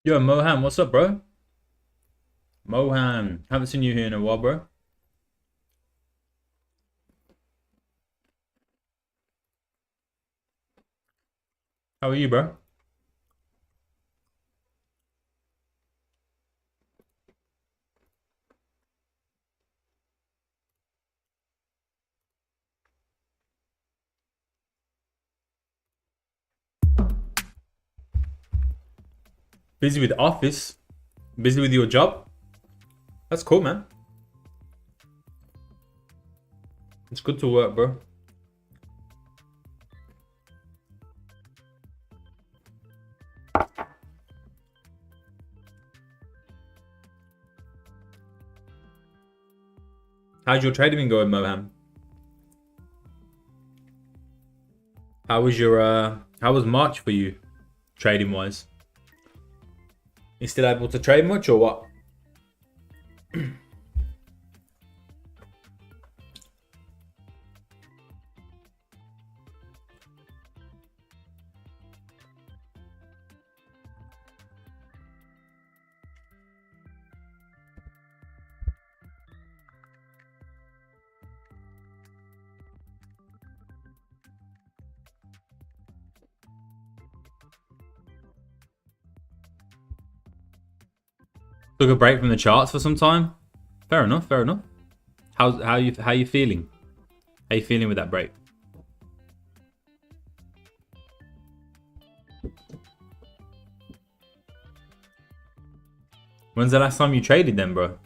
Yo, Mohan, what's up, bro? Mohan, haven't seen you here in a while, bro. How are you, bro? Busy with office? Busy with your job? That's cool, man. It's good to work, bro. How's your trading been going, Mohan? How was March for you, trading wise? You still able to trade much or what? Took a break from the charts for some time. Fair enough, fair enough. How you feeling? How you feeling with that break? When's the last time you traded then, bro?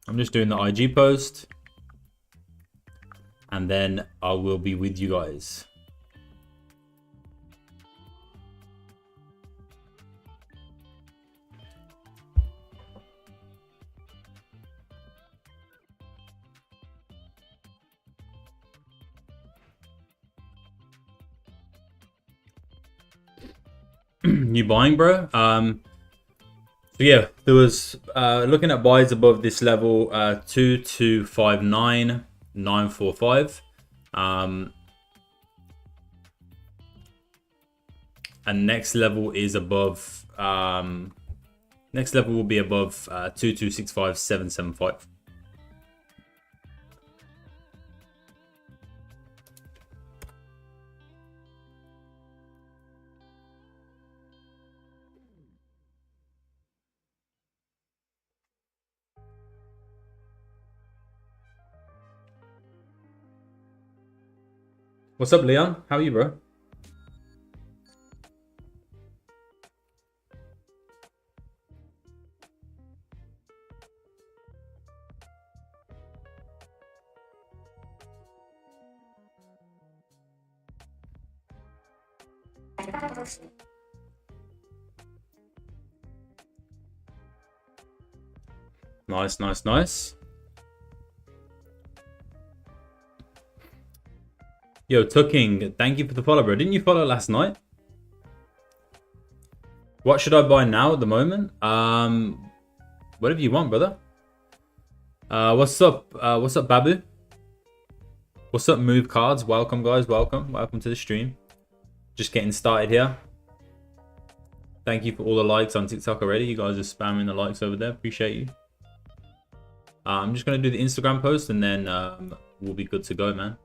I'm just doing the IG post. And then I will be with you guys. You buying, bro? So yeah, there was looking at buys above this level, 2259,945. And next level is above. Next level will be above 2265,775. What's up, Leon? How are you, bro? Nice, nice, nice. Yo, Tucking, thank you for the follow, bro. Didn't you follow last night? What should I buy now at the moment? Whatever you want, brother. What's up? What's up, Babu? What's up, Move Cards? Welcome, guys. Welcome. Welcome to the stream. Just getting started here. Thank you for all the likes on TikTok already. You guys are spamming the likes over there. Appreciate you. I'm just going to do the Instagram post and then we'll be good to go, man.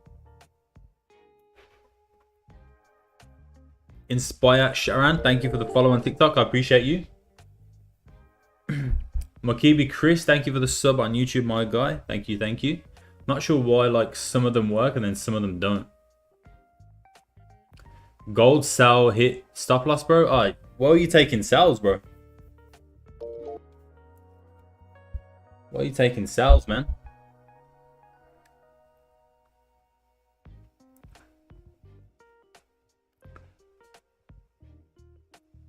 Inspire Sharon, thank you for the follow on TikTok. I appreciate you. Makibi Chris, thank you for the sub on YouTube, my guy. Thank you, thank you. Not sure why like some of them work and then some of them don't. Gold sell hit stop loss, bro. Alright, why are you taking sells, bro? Why are you taking sells, man?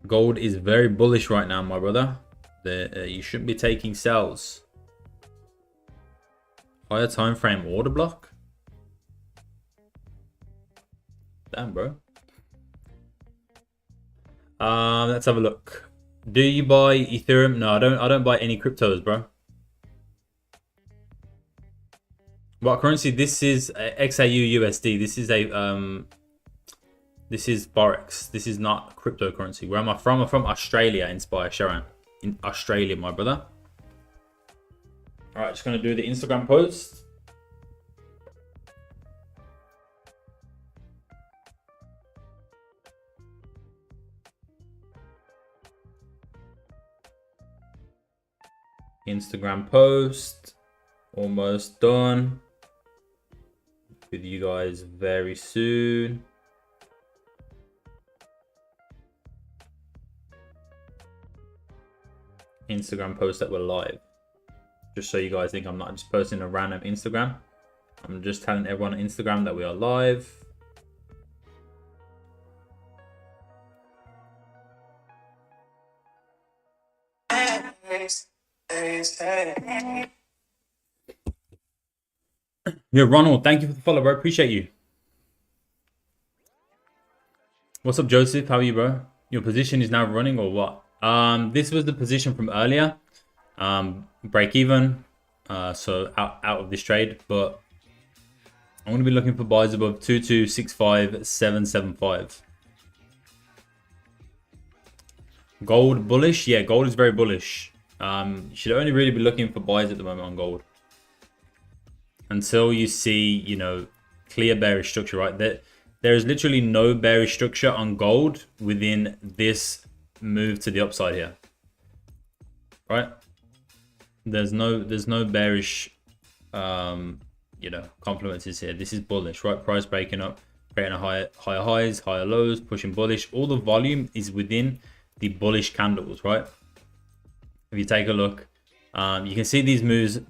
Gold is very bullish right now, my brother. You shouldn't be taking sells. Higher time frame order block. Damn, bro. Let's have a look. Do you buy Ethereum? No, I don't buy any cryptos, bro. What currency? This is XAUUSD. This is Forex. This is not cryptocurrency. Where am I from? I'm from Australia, Inspire Sharon. In Australia, my brother. All right, just gonna do the Instagram post. Instagram post. Almost done. With you guys very soon. Instagram post that we're live. Just so you guys think I'm not just posting a random Instagram. I'm just telling everyone on Instagram that we are live. Yo, Ronald, thank you for the follow, bro. Appreciate you. What's up, Joseph? How are you, bro? Your position is now running or what? This was the position from earlier. Break even. So out of this trade, but I'm going to be looking for buys above 2265,775. Gold bullish? Yeah, gold is very bullish. You should only really be looking for buys at the moment on gold. Until you see, you know, clear bearish structure, right? There is literally no bearish structure on gold within this move to the upside here. Right? There's no bearish you know, compliments here. This is bullish, right? Price breaking up, creating a higher highs, higher lows, pushing bullish. All the volume is within the bullish candles, right? If you take a look, you can see these moves,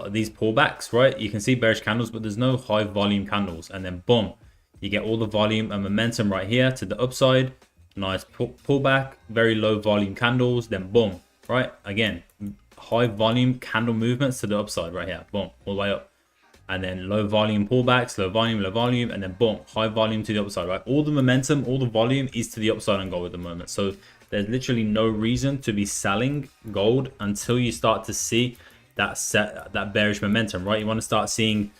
these pullbacks, right? You can see bearish candles, but there's no high volume candles. And then boom, you get all the volume and momentum right here to the upside. Nice pullback, very low volume candles, then boom, right? Again, high volume candle movements to the upside right here, boom, all the way up. And then low volume pullbacks, low volume, and then boom, high volume to the upside, right? All the momentum, all the volume is to the upside on gold at the moment. So there's literally no reason to be selling gold until you start to see that bearish momentum, right? You want to start seeing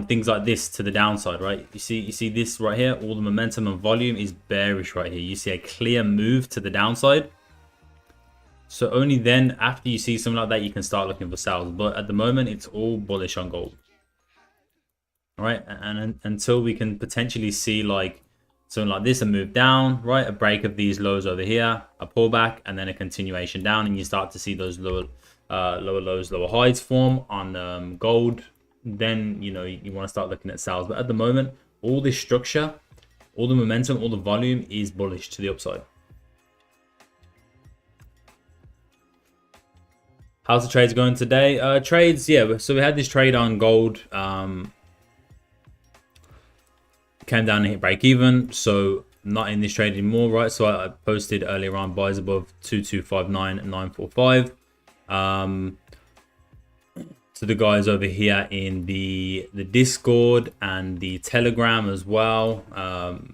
things like this to the downside, right? You see this right here, all the momentum and volume is bearish right here. You see a clear move to the downside. So only then, after you see something like that, you can start looking for sales. But at the moment, it's all bullish on gold. All right, and until we can potentially see like something like this, a move down, right? A break of these lows over here, a pullback, and then a continuation down, and you start to see those lower lows, lower highs form on gold. Then, you know, you want to start looking at sales. But at the moment, all this structure, all the momentum, all the volume is bullish to the upside. How's the trades going today? Trades, yeah. So we had this trade on gold. Came down and hit break even. So not in this trade anymore, right? So I posted earlier on buys above 2259,945. To the guys over here in the Discord and the Telegram as well.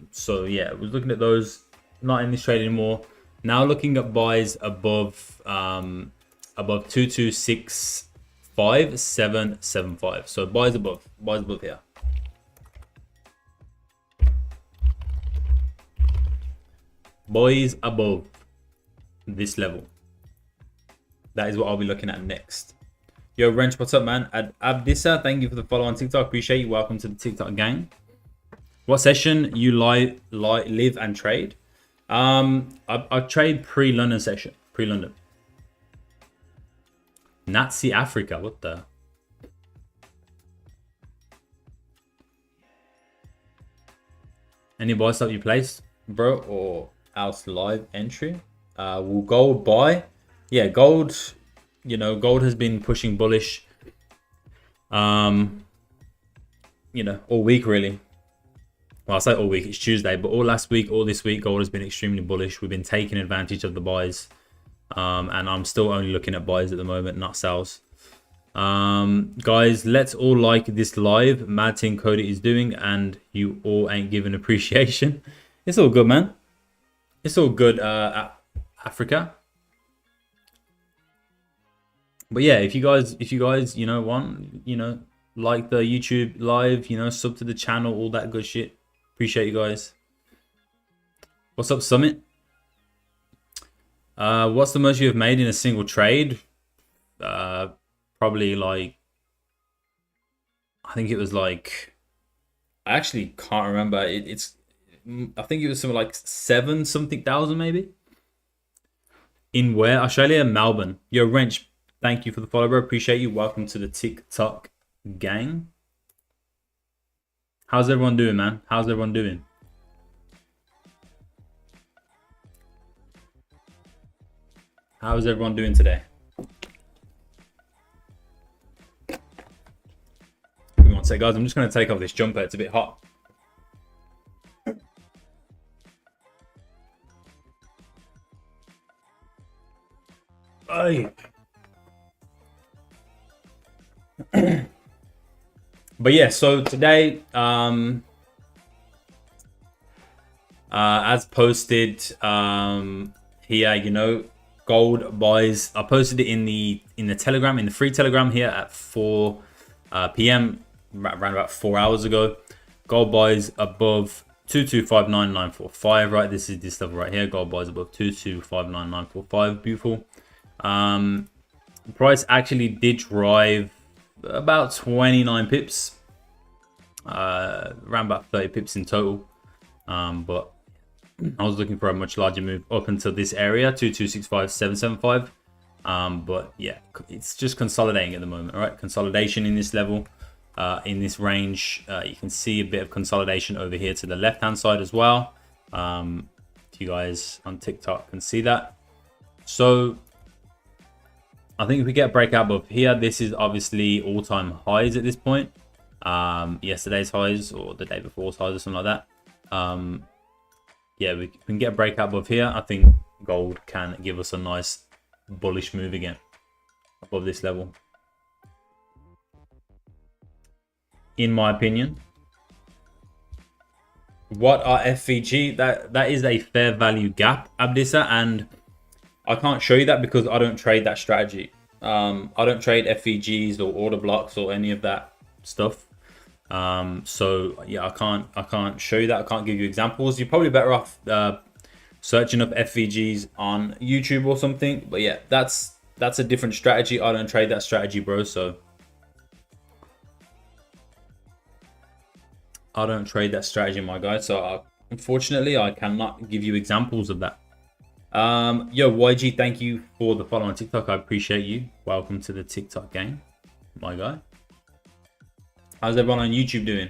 So yeah, I was looking at those. Not in this trade anymore. Now looking at buys above 2265,775. So buys above here. Buys above this level. That is what I'll be looking at next. Yo, Wrench, what's up, man? Abdissa, thank you for the follow on TikTok. Appreciate you. Welcome to the TikTok gang. What session you live and trade? I trade pre-London session. Pre-London. Nazi Africa, what the? Any buy stop you placed, bro, or else live entry? Will gold buy? Yeah, gold, you know, gold has been pushing bullish, you know, all week really. Well, I say all week, it's Tuesday, but all last week, all this week, gold has been extremely bullish. We've been taking advantage of the buys. And I'm still only looking at buys at the moment, not sells. Guys, let's all like this live. Mad thing Cody is doing, and you all ain't giving appreciation. It's all good, man. It's all good, Africa. But yeah, if you guys, you know, want, you know, like the YouTube live, you know, sub to the channel, all that good shit. Appreciate you guys. What's up, Summit? What's the most you have made in a single trade? Probably like, I think it was like, I actually can't remember. I think it was something like 7,000 maybe. In where? Australia, Melbourne. Yo, Wrench, thank you for the follow, bro. Appreciate you. Welcome to the TikTok gang. How's everyone doing, man? How's everyone doing? How's everyone doing today? Give me one sec, guys. I'm just going to take off this jumper. It's a bit hot. Hey. But yeah, so today, as posted here, you know, gold buys. I posted it in the Telegram, in the free Telegram here at 4 p.m. around about 4 hours ago. Gold buys above 2259945. Right, this is this level right here. Gold buys above 2259945. Beautiful. Price actually did drive about 29 pips, around about 30 pips in total, but I was looking for a much larger move up until this area, 2265775. But yeah, it's just consolidating at the moment. All right, consolidation in this level, in this range. You can see a bit of consolidation over here to the left hand side as well. If you guys on TikTok can see that. So I think if we get a breakout above here, this is obviously all-time highs at this point. Yesterday's highs or the day before's highs or something like that. Yeah, we can get a breakout above here. I think gold can give us a nice bullish move again above this level, in my opinion. What are FVG? That is a fair value gap, Abdissa, and I can't show you that because I don't trade that strategy. I don't trade FVGs or order blocks or any of that stuff. So yeah, I can't show you that. I can't give you examples. You're probably better off searching up FVGs on YouTube or something. But yeah, that's a different strategy. I don't trade that strategy, bro. So I don't trade that strategy, my guy. So unfortunately, I cannot give you examples of that. Yo, YG, thank you for the follow on TikTok. I appreciate you. Welcome to the TikTok gang, my guy. How's everyone on YouTube doing?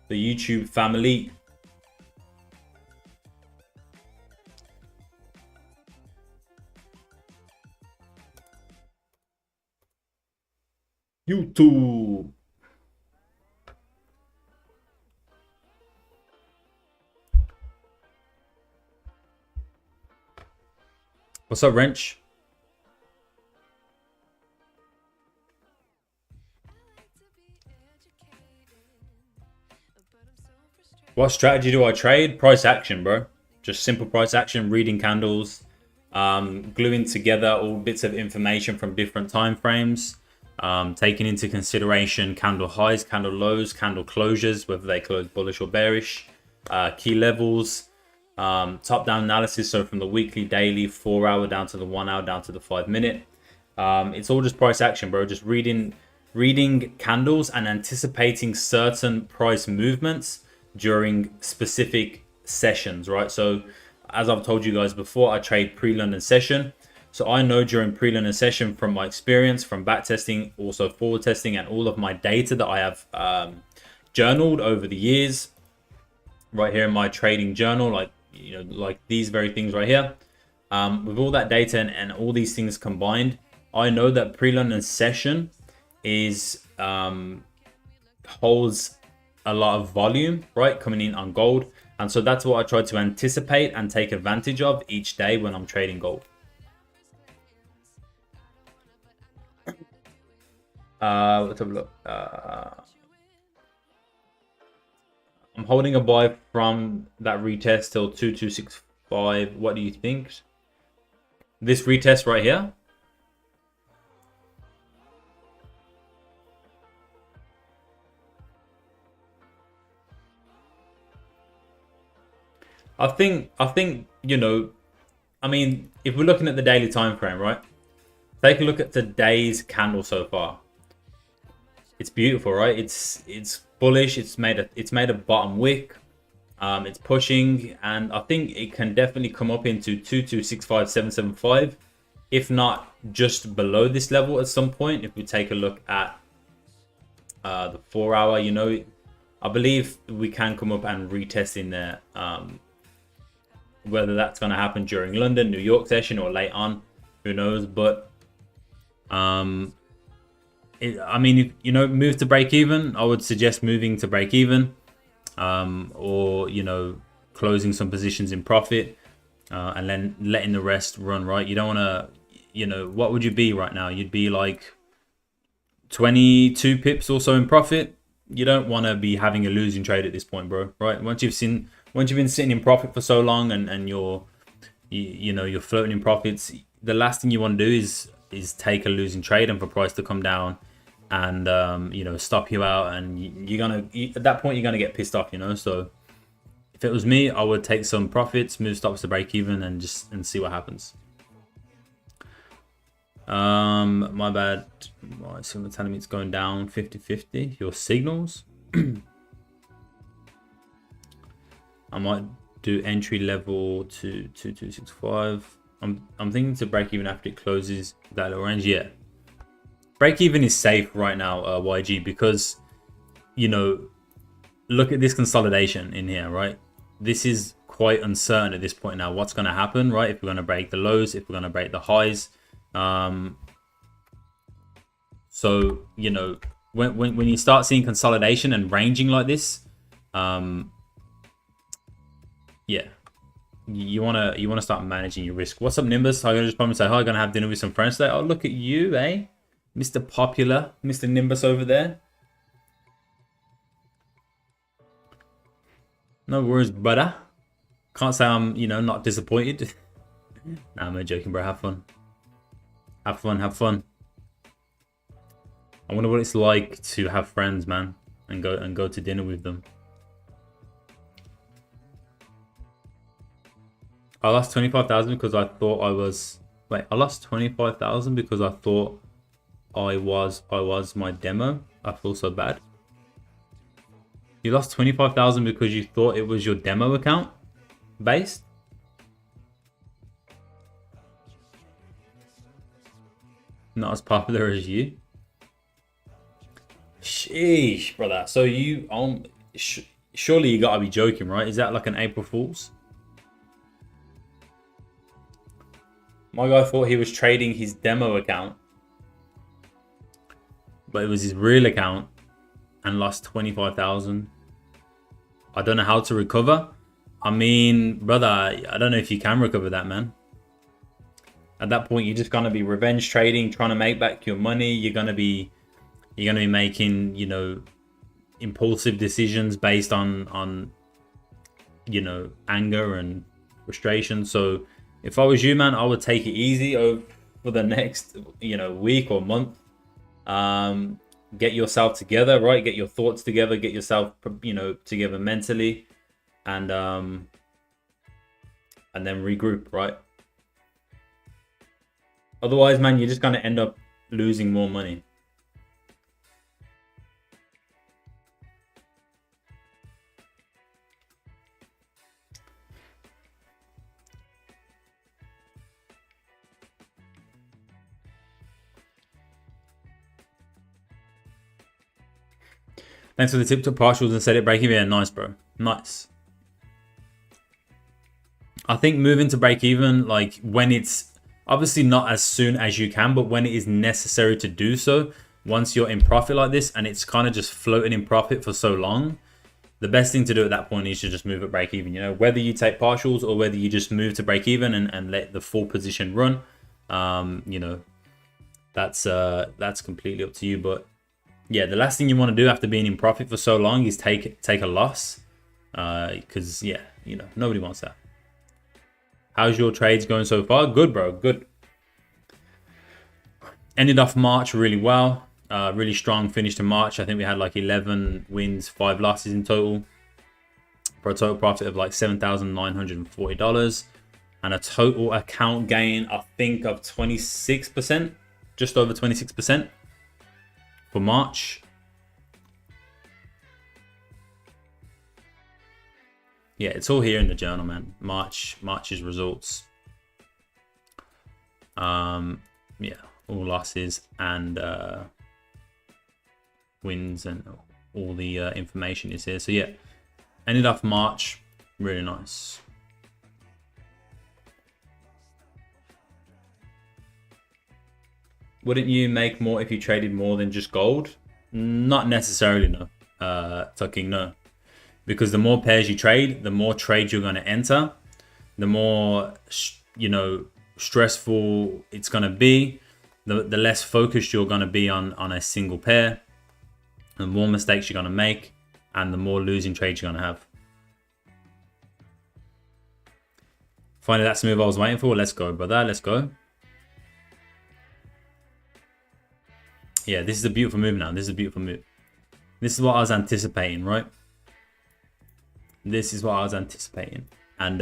The YouTube family. YouTube. What's up, Wrench? What strategy do I trade? Price action, bro. Just simple price action, reading candles, gluing together all bits of information from different time frames, taking into consideration candle highs, candle lows, candle closures, whether they close bullish or bearish, key levels, top-down analysis, so from the weekly, daily, 4 hour down to the 1 hour, down to the 5 minute. It's all just price action, bro. Just reading candles and anticipating certain price movements during specific sessions, right? So as I've told you guys before, I trade pre-London session. So I know during pre-London session, from my experience, from back testing, also forward testing, and all of my data that I have journaled over the years, right here in my trading journal, like, you know, like these very things right here, with all that data and all these things combined, I know that pre-London session is holds a lot of volume, right, coming in on gold. And so that's what I try to anticipate and take advantage of each day when I'm trading gold. Let's have a look. I'm holding a buy from that retest till 2265. What do you think? This retest right here? I think, you know, I mean, if we're looking at the daily time frame, right? Take a look at today's candle so far. It's beautiful, right? It's bullish. It's made a bottom wick. It's pushing, and I think it can definitely come up into 2265775, if not just below this level at some point. If we take a look at the 4 hour, you know, I believe we can come up and retest in there. Whether that's going to happen during London, New York session or late on, who knows? But I mean, if you know, move to break even, I would suggest moving to break even, or you know, closing some positions in profit, and then letting the rest run. Right? You don't want to, you know, what would you be right now? You'd be like 22 pips or so in profit. You don't want to be having a losing trade at this point, bro. Right? Once you've been sitting in profit for so long, and you know, you're floating in profits, the last thing you want to do is take a losing trade and for price to come down and you know, stop you out, and at that point you're gonna get pissed off, you know. So if it was me, I would take some profits, move stops to break even, and see what happens. My bad. My signal telling me it's going down 50-50. Your signals. I might do entry level to 2265. I'm thinking to break even after it closes that little range. Yeah, break even is safe right now, YG, because you know, look at this consolidation in here, right? This is quite uncertain at this point now. What's going to happen, right? If we're going to break the lows, if we're going to break the highs. So you know, when you start seeing consolidation and ranging like this, yeah, you wanna start managing your risk. What's up, Nimbus? I'm gonna just probably say hi. Gonna have dinner with some friends today. Oh, look at you, eh, Mr. Popular, Mr. Nimbus over there. No worries, brother. Can't say I'm, you know, not disappointed. Nah, I'm joking, bro. Have fun. Have fun. Have fun. I wonder what it's like to have friends, man, and go to dinner with them. I lost 25,000 because I thought I was. Wait, I lost 25,000 because I thought I was my demo. I feel so bad. You lost 25,000 because you thought it was your demo account based. Not as popular as you. Sheesh, brother. So you surely you gotta be joking, right? Is that like an April Fool's? My guy thought he was trading his demo account, but it was his real account, and lost 25,000. I don't know how to recover. I mean, brother, I don't know if you can recover that, man. At that point, you're just gonna be revenge trading, trying to make back your money. You're gonna be making, you know, impulsive decisions based on you know, anger and frustration. So if I was you, man, I would take it easy for the next, you know, week or month. Get yourself together, right? Get your thoughts together. Get yourself, you know, together mentally, and then regroup, right? Otherwise, man, you're just gonna end up losing more money. Thanks for the tip to partials and set it break even. Yeah, nice, bro. Nice. I think moving to break even, like when it's obviously not as soon as you can, but when it is necessary to do so, once you're in profit like this and it's kind of just floating in profit for so long, the best thing to do at that point is to just move at break even. You know, whether you take partials or whether you just move to break even and let the full position run, you know, that's completely up to you. But yeah, the last thing you want to do after being in profit for so long is take a loss, because yeah, you know, nobody wants that. How's your trades going so far? Good, bro. Good. Ended off March really well. Really strong finish to March. I think we had like 11 wins, 5 losses in total. for a total profit of like $7,940 and a total account gain, I think, of 26%, just over 26% for March. Yeah, it's all here in the journal, man. March's results. Yeah, all losses and wins and all the information is here. So yeah, ended off March really nice. Wouldn't you make more if you traded more than just gold? Not necessarily, no. Tucking, no. Because the more pairs you trade, the more trades you're going to enter, the more, you know, stressful it's going to be, the less focused you're going to be on a single pair, the more mistakes you're going to make, and the more losing trades you're going to have. Finally, that's the move I was waiting for. Let's go, brother. Let's go. Yeah, this is a beautiful move now. This is a beautiful move. This is what I was anticipating, right? This is what I was anticipating. And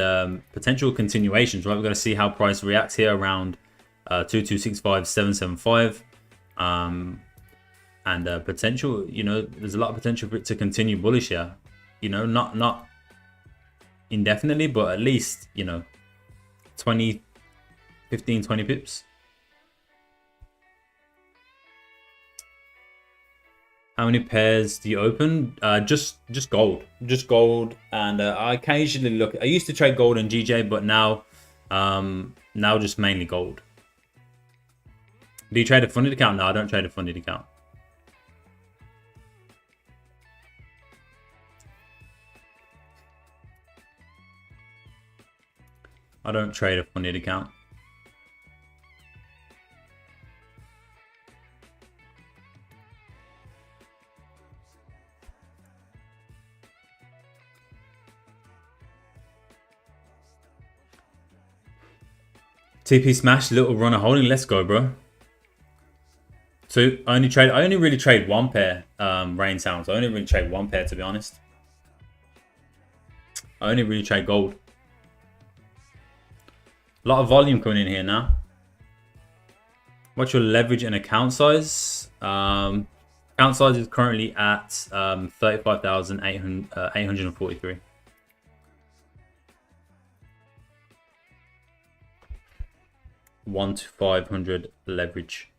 potential continuations, right? We're going to see how price reacts here around 2265, 775. And potential, you know, there's a lot of potential for it to continue bullish here. You know, not indefinitely, but at least, you know, 15, 20 pips. How many pairs do you open? Just gold, and I occasionally look. I used to trade gold and GJ, but now just mainly gold. Do you trade a funded account? No, I don't trade a funded account. I don't trade a funded account. TP smash, little runner holding. Let's go, bro. So I only really trade one pair, rain sounds. I only really trade one pair, to be honest. I only really trade gold. A lot of volume coming in here now. What's your leverage and account size? Account size is currently at 35,843. 1 to 500 leverage.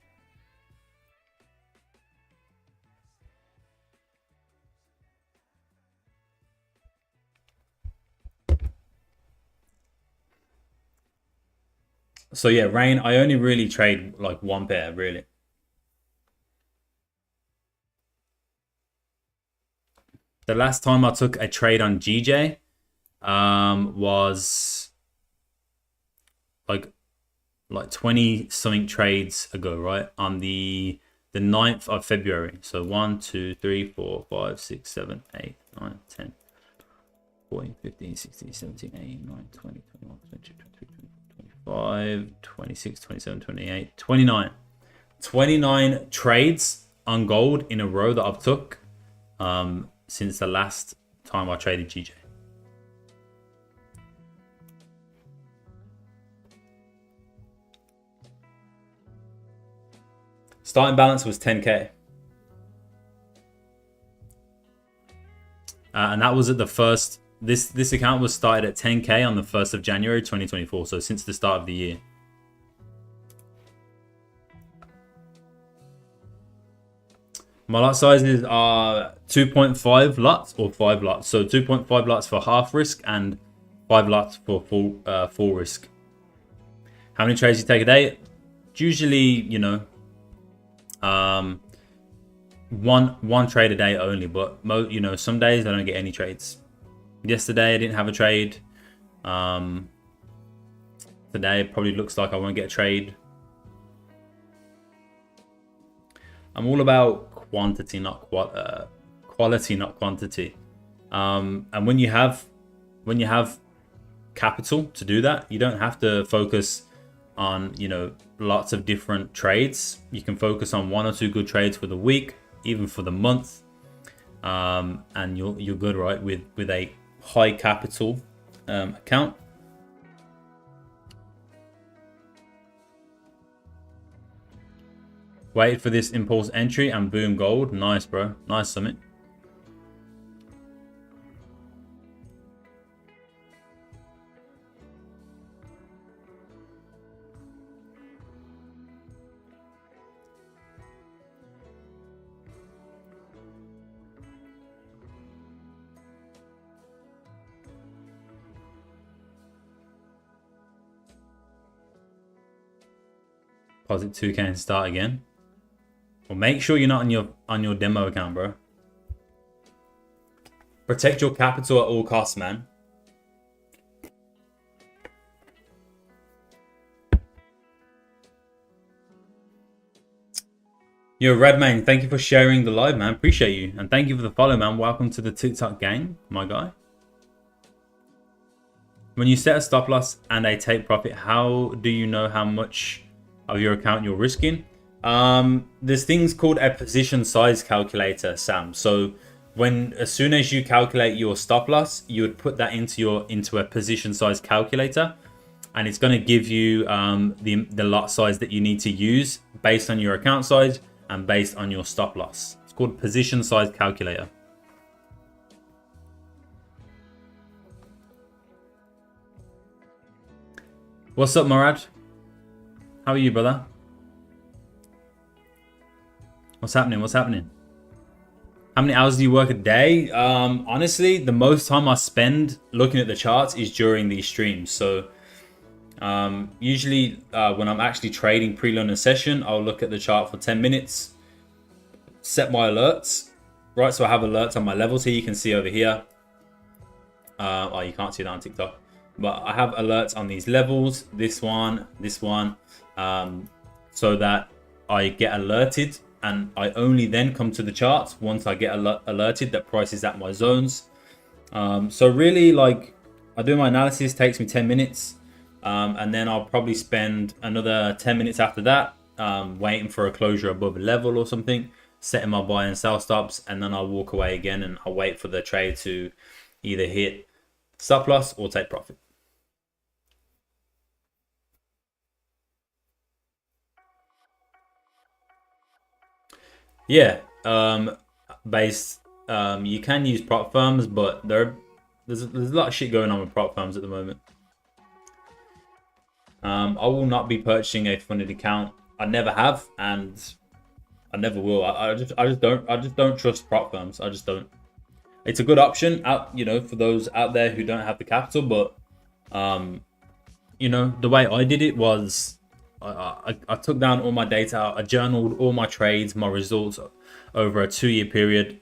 So yeah, rain, I only really trade like one pair, really. The last time I took a trade on GJ was like 20 something trades ago, right? On the 9th of February. So 1, 2, 3, 4, 5, 6, 7, 8, 9, 10, 14, 15, 16, 17, 18, 19, 20, 21, 22, 23, 24, 25, 26, 27, 28, 29. 29 trades on gold in a row that I've took since the last time I traded GJ. Starting balance was 10K. And that was at the first, this account was started at 10K on the 1st of January 2024. So since the start of the year. My lot sizes are 2.5 lots or 5 lots. So 2.5 lots for half risk and 5 lots for full risk. How many trades you take a day? Usually, you know, one trade a day only, but you know, some days I don't get any trades. Yesterday I didn't have a trade. Today it probably looks like I won't get a trade. I'm all about quantity, not quality, not quantity. And when you have capital to do that, you don't have to focus on, you know, lots of different trades. You can focus on 1 or 2 good trades for the week, even for the month, and you're good, right? With a high capital account. Waited for this impulse entry and boom, gold. Nice, bro. Nice, Summit. Deposit 2K and start again. Well, make sure you're not on your demo account, bro. Protect your capital at all costs, man. Yo, Redman, thank you for sharing the live, man. Appreciate you. And thank you for the follow, man. Welcome to the TikTok gang, my guy. When you set a stop loss and a take profit, how do you know how much of your account you're risking? There's things called a position size calculator, Sam. So as soon as you calculate your stop loss, you would put that into a position size calculator, and it's going to give you the lot size that you need to use based on your account size and based on your stop loss. It's called position size calculator. What's up, Murad? How are you, brother? What's happening? What's happening? How many hours do you work a day? Honestly, the most time I spend looking at the charts is during these streams. So usually when I'm actually trading pre-London session, I'll look at the chart for 10 minutes, set my alerts, right? So I have alerts on my levels here. You can see over here. Oh, you can't see that on TikTok. But I have alerts on these levels, this one, so that I get alerted, and I only then come to the charts once I get alerted that price is at my zones. So really, like, I do my analysis, takes me 10 minutes, and then I'll probably spend another 10 minutes after that waiting for a closure above a level or something, setting my buy and sell stops, and then I'll walk away again and I'll wait for the trade to either hit stop loss or take profit. Yeah, you can use prop firms, but there's a lot of shit going on with prop firms at the moment. I will not be purchasing a funded account. I never have, and I never will. I just don't trust prop firms. I just don't. It's a good option for those out there who don't have the capital, but the way I did it was I took down all my data. I journaled all my trades, my results over a 2-year period,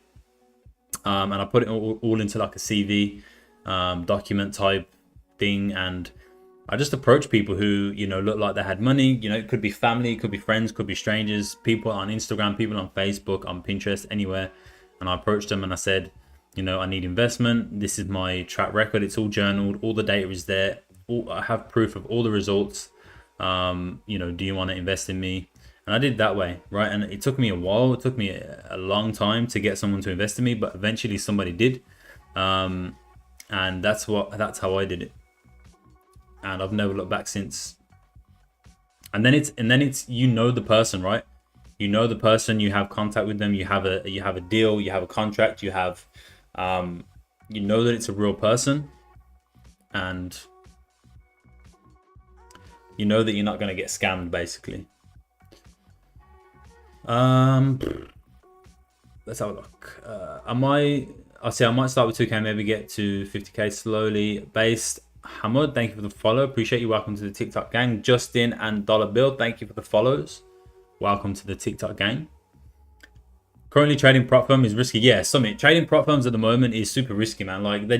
and I put it all into like a CV document type thing, and I just approached people who looked like they had money. It could be family, it could be friends, could be strangers, people on Instagram, people on Facebook, on Pinterest, anywhere. And I approached them and I said, I need investment. This is my track record. It's all journaled. All the data is there. I have proof of all the results. Do you want to invest in me? And I did that way, right? And it took me a while. It took me a long time to get someone to invest in me, but eventually somebody did. And that's how I did it. And I've never looked back since. And then it's the person, right? The person, you have contact with them, you have a deal, you have a contract, you have that it's a real person, and that you're not going to get scammed, basically. Let's have a look. I might start with 2K, maybe get to 50K slowly. Based Hamud, thank you for the follow. Appreciate you. Welcome to the TikTok gang. Justin and Dollar Bill, thank you for the follows. Welcome to the TikTok gang. Currently trading prop firm is risky. Yeah, Summit. Trading prop firms at the moment is super risky, man. Like, they're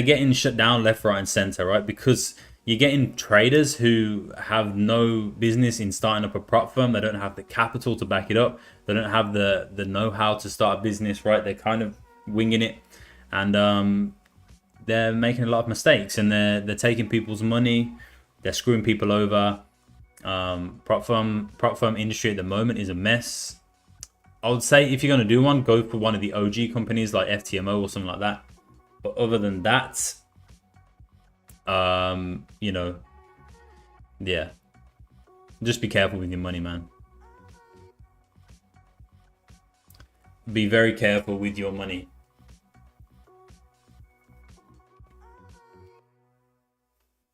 getting shut down left, right, and center, right? Because you're getting traders who have no business in starting up a prop firm. They don't have the capital to back it up. They don't have the know-how to start a business, right? They're kind of winging it, and they're making a lot of mistakes, and they're taking people's money. They're screwing people over. Prop firm industry at the moment is a mess. I would say if you're going to do one, go for one of the OG companies like FTMO or something like that. But other than that, you know, yeah, just be careful with your money, man. Be very careful with your money.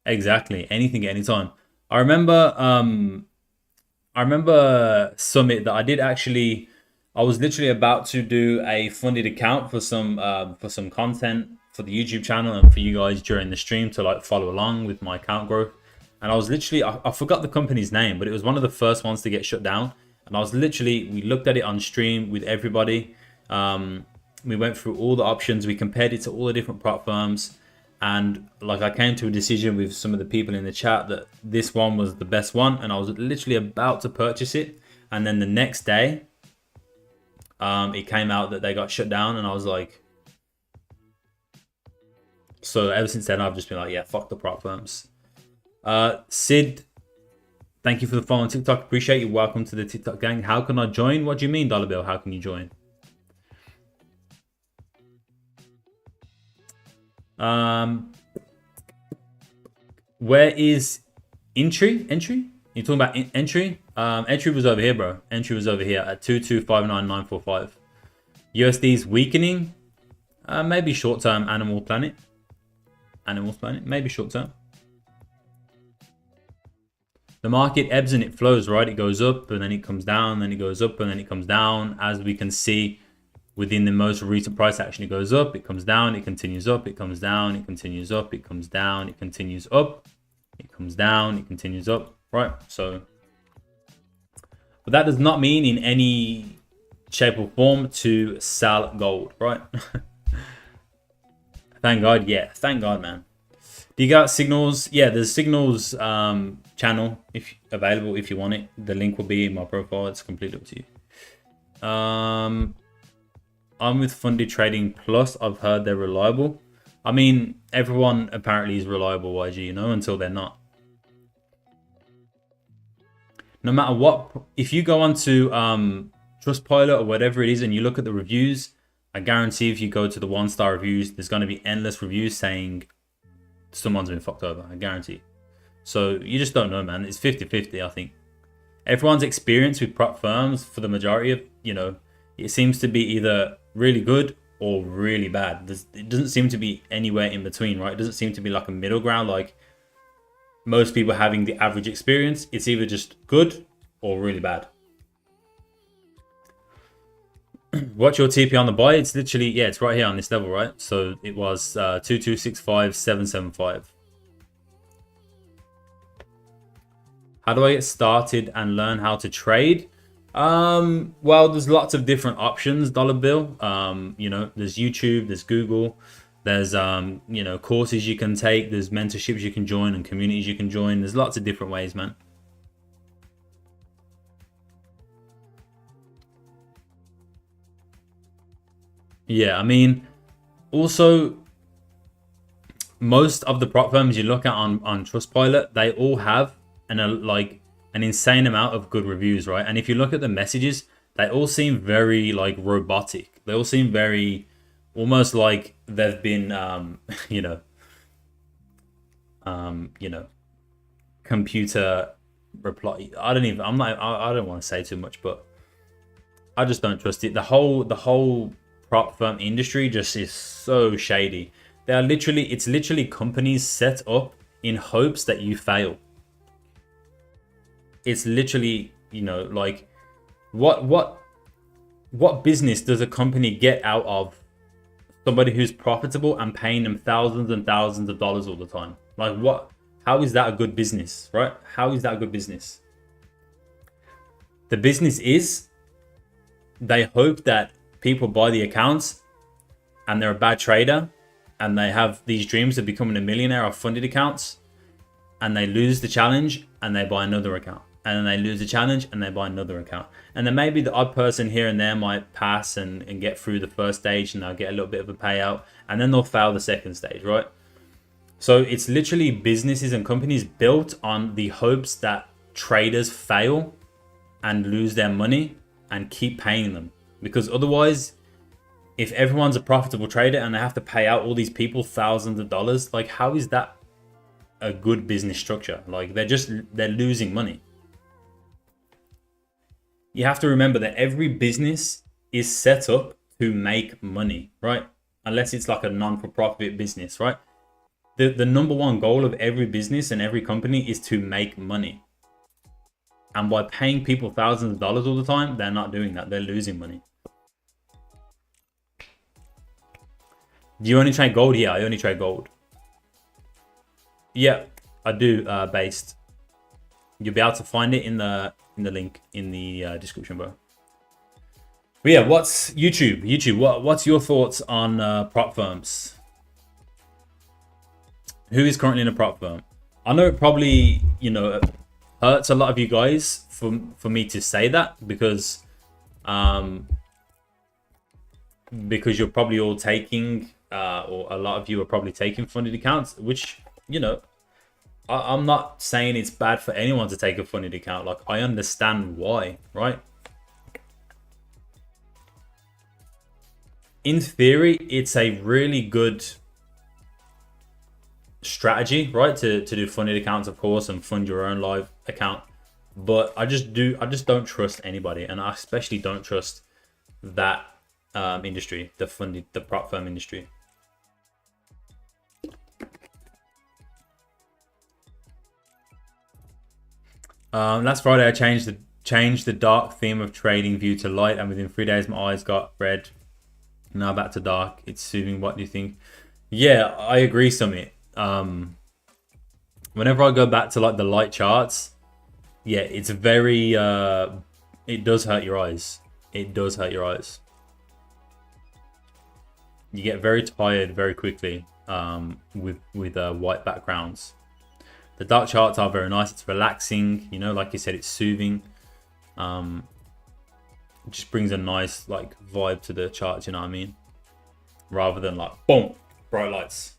Exactly. Anything at any time. I remember Summit that I did actually. I was literally about to do a funded account for some content for the YouTube channel and for you guys during the stream to like follow along with my account growth. And I was literally, I forgot the company's name, but it was one of the first ones to get shut down. And I was literally, we looked at it on stream with everybody. We went through all the options. We compared it to all the different prop firms. And like I came to a decision with some of the people in the chat that this one was the best one. And I was literally about to purchase it. And then the next day, it came out that they got shut down. And I was like, so ever since then, I've just been like, yeah, fuck the prop firms. Sid, thank you for the follow on TikTok. Appreciate you. Welcome to the TikTok gang. How can I join? What do you mean, Dollar Bill? How can you join? Where is entry? You're talking about entry? Entry was over here, bro. Entry was over here at 2259945. USD's weakening. Maybe short term. Animal Planet. Maybe short term. The market ebbs and it flows, right? It goes up and then it comes down, then it goes up and then it comes down. As we can see within the most recent price action, it goes up, it comes down, it continues up, it comes down, it continues up, it comes down, it continues up, it comes down, it continues up, right? So, but that does not mean in any shape or form to sell gold, right? Thank God, yeah, thank God, man. Do you got signals? Yeah, there's signals channel if available if you want it. The link will be in my profile. It's completely up to you. I'm with Funded Trading Plus. I've heard they're reliable. I mean, everyone apparently is reliable, YG, you know, until they're not. No matter what, if you go onto Trustpilot or whatever it is and you look at the reviews, I guarantee if you go to the 1-star reviews, there's going to be endless reviews saying someone's been fucked over. I guarantee. So you just don't know, man. It's 50-50, I think. Everyone's experience with prop firms, for the majority of, you know, it seems to be either really good or really bad. It doesn't seem to be anywhere in between, right? It doesn't seem to be like a middle ground, like most people having the average experience. It's either just good or really bad. What's your TP on the buy? It's literally, yeah, it's right here on this level, right? So it was 2265775. How do I get started and learn how to trade? Well, there's lots of different options, Dollar Bill. You know, there's YouTube, there's Google, there's you know, courses you can take, there's mentorships you can join and communities you can join. There's lots of different ways, man. Yeah, I mean, also most of the prop firms you look at on Trustpilot, they all have an insane amount of good reviews, right? And if you look at the messages, they all seem very like robotic. They all seem very almost like they've been you know, computer reply. I don't want to say too much, but I just don't trust it. The whole prop firm industry just is so shady. It's literally companies set up in hopes that you fail. It's literally, you know, like what business does a company get out of somebody who's profitable and paying them thousands and thousands of dollars all the time? Like how is that a good business, right? How is that a good business? The business is they hope that people buy the accounts and they're a bad trader and they have these dreams of becoming a millionaire off funded accounts, and they lose the challenge and they buy another account, and then they lose the challenge and they buy another account. And then maybe the odd person here and there might pass and get through the first stage and they'll get a little bit of a payout, and then they'll fail the second stage, right? So it's literally businesses and companies built on the hopes that traders fail and lose their money and keep paying them, because otherwise if everyone's a profitable trader and they have to pay out all these people thousands of dollars, like how is that a good business structure? Like they're losing money. You have to remember that every business is set up to make money, right? Unless it's like a non-for-profit business, right? The number one goal of every business and every company is to make money. And by paying people thousands of dollars all the time, they're not doing that. They're losing money. Do you only trade gold? Yeah, I only trade gold. Yeah, I do, based. You'll be able to find it in the link in the description, bro. But yeah, what's YouTube? What's your thoughts on prop firms? Who is currently in a prop firm? I know it probably, you know, hurts a lot of you guys for me to say that because you're probably all taking or a lot of you are probably taking funded accounts, which, you know, I'm not saying it's bad for anyone to take a funded account. Like, I understand why, right? In theory, it's a really good strategy, right? To do funded accounts, of course, and fund your own live account. But I just don't trust anybody, and I especially don't trust that industry, the prop firm industry. Last Friday I changed the dark theme of TradingView to light, and within 3 days my eyes got red. Now back to dark. It's soothing. What do you think? Yeah, I agree, Summit. Whenever I go back to like the light charts, yeah, it's very it does hurt your eyes. It does hurt your eyes. You get very tired very quickly with white backgrounds. The dark charts are very nice. It's relaxing, you know, like you said, it's soothing. It just brings a nice like vibe to the charts, you know what I mean? Rather than like boom, bright lights.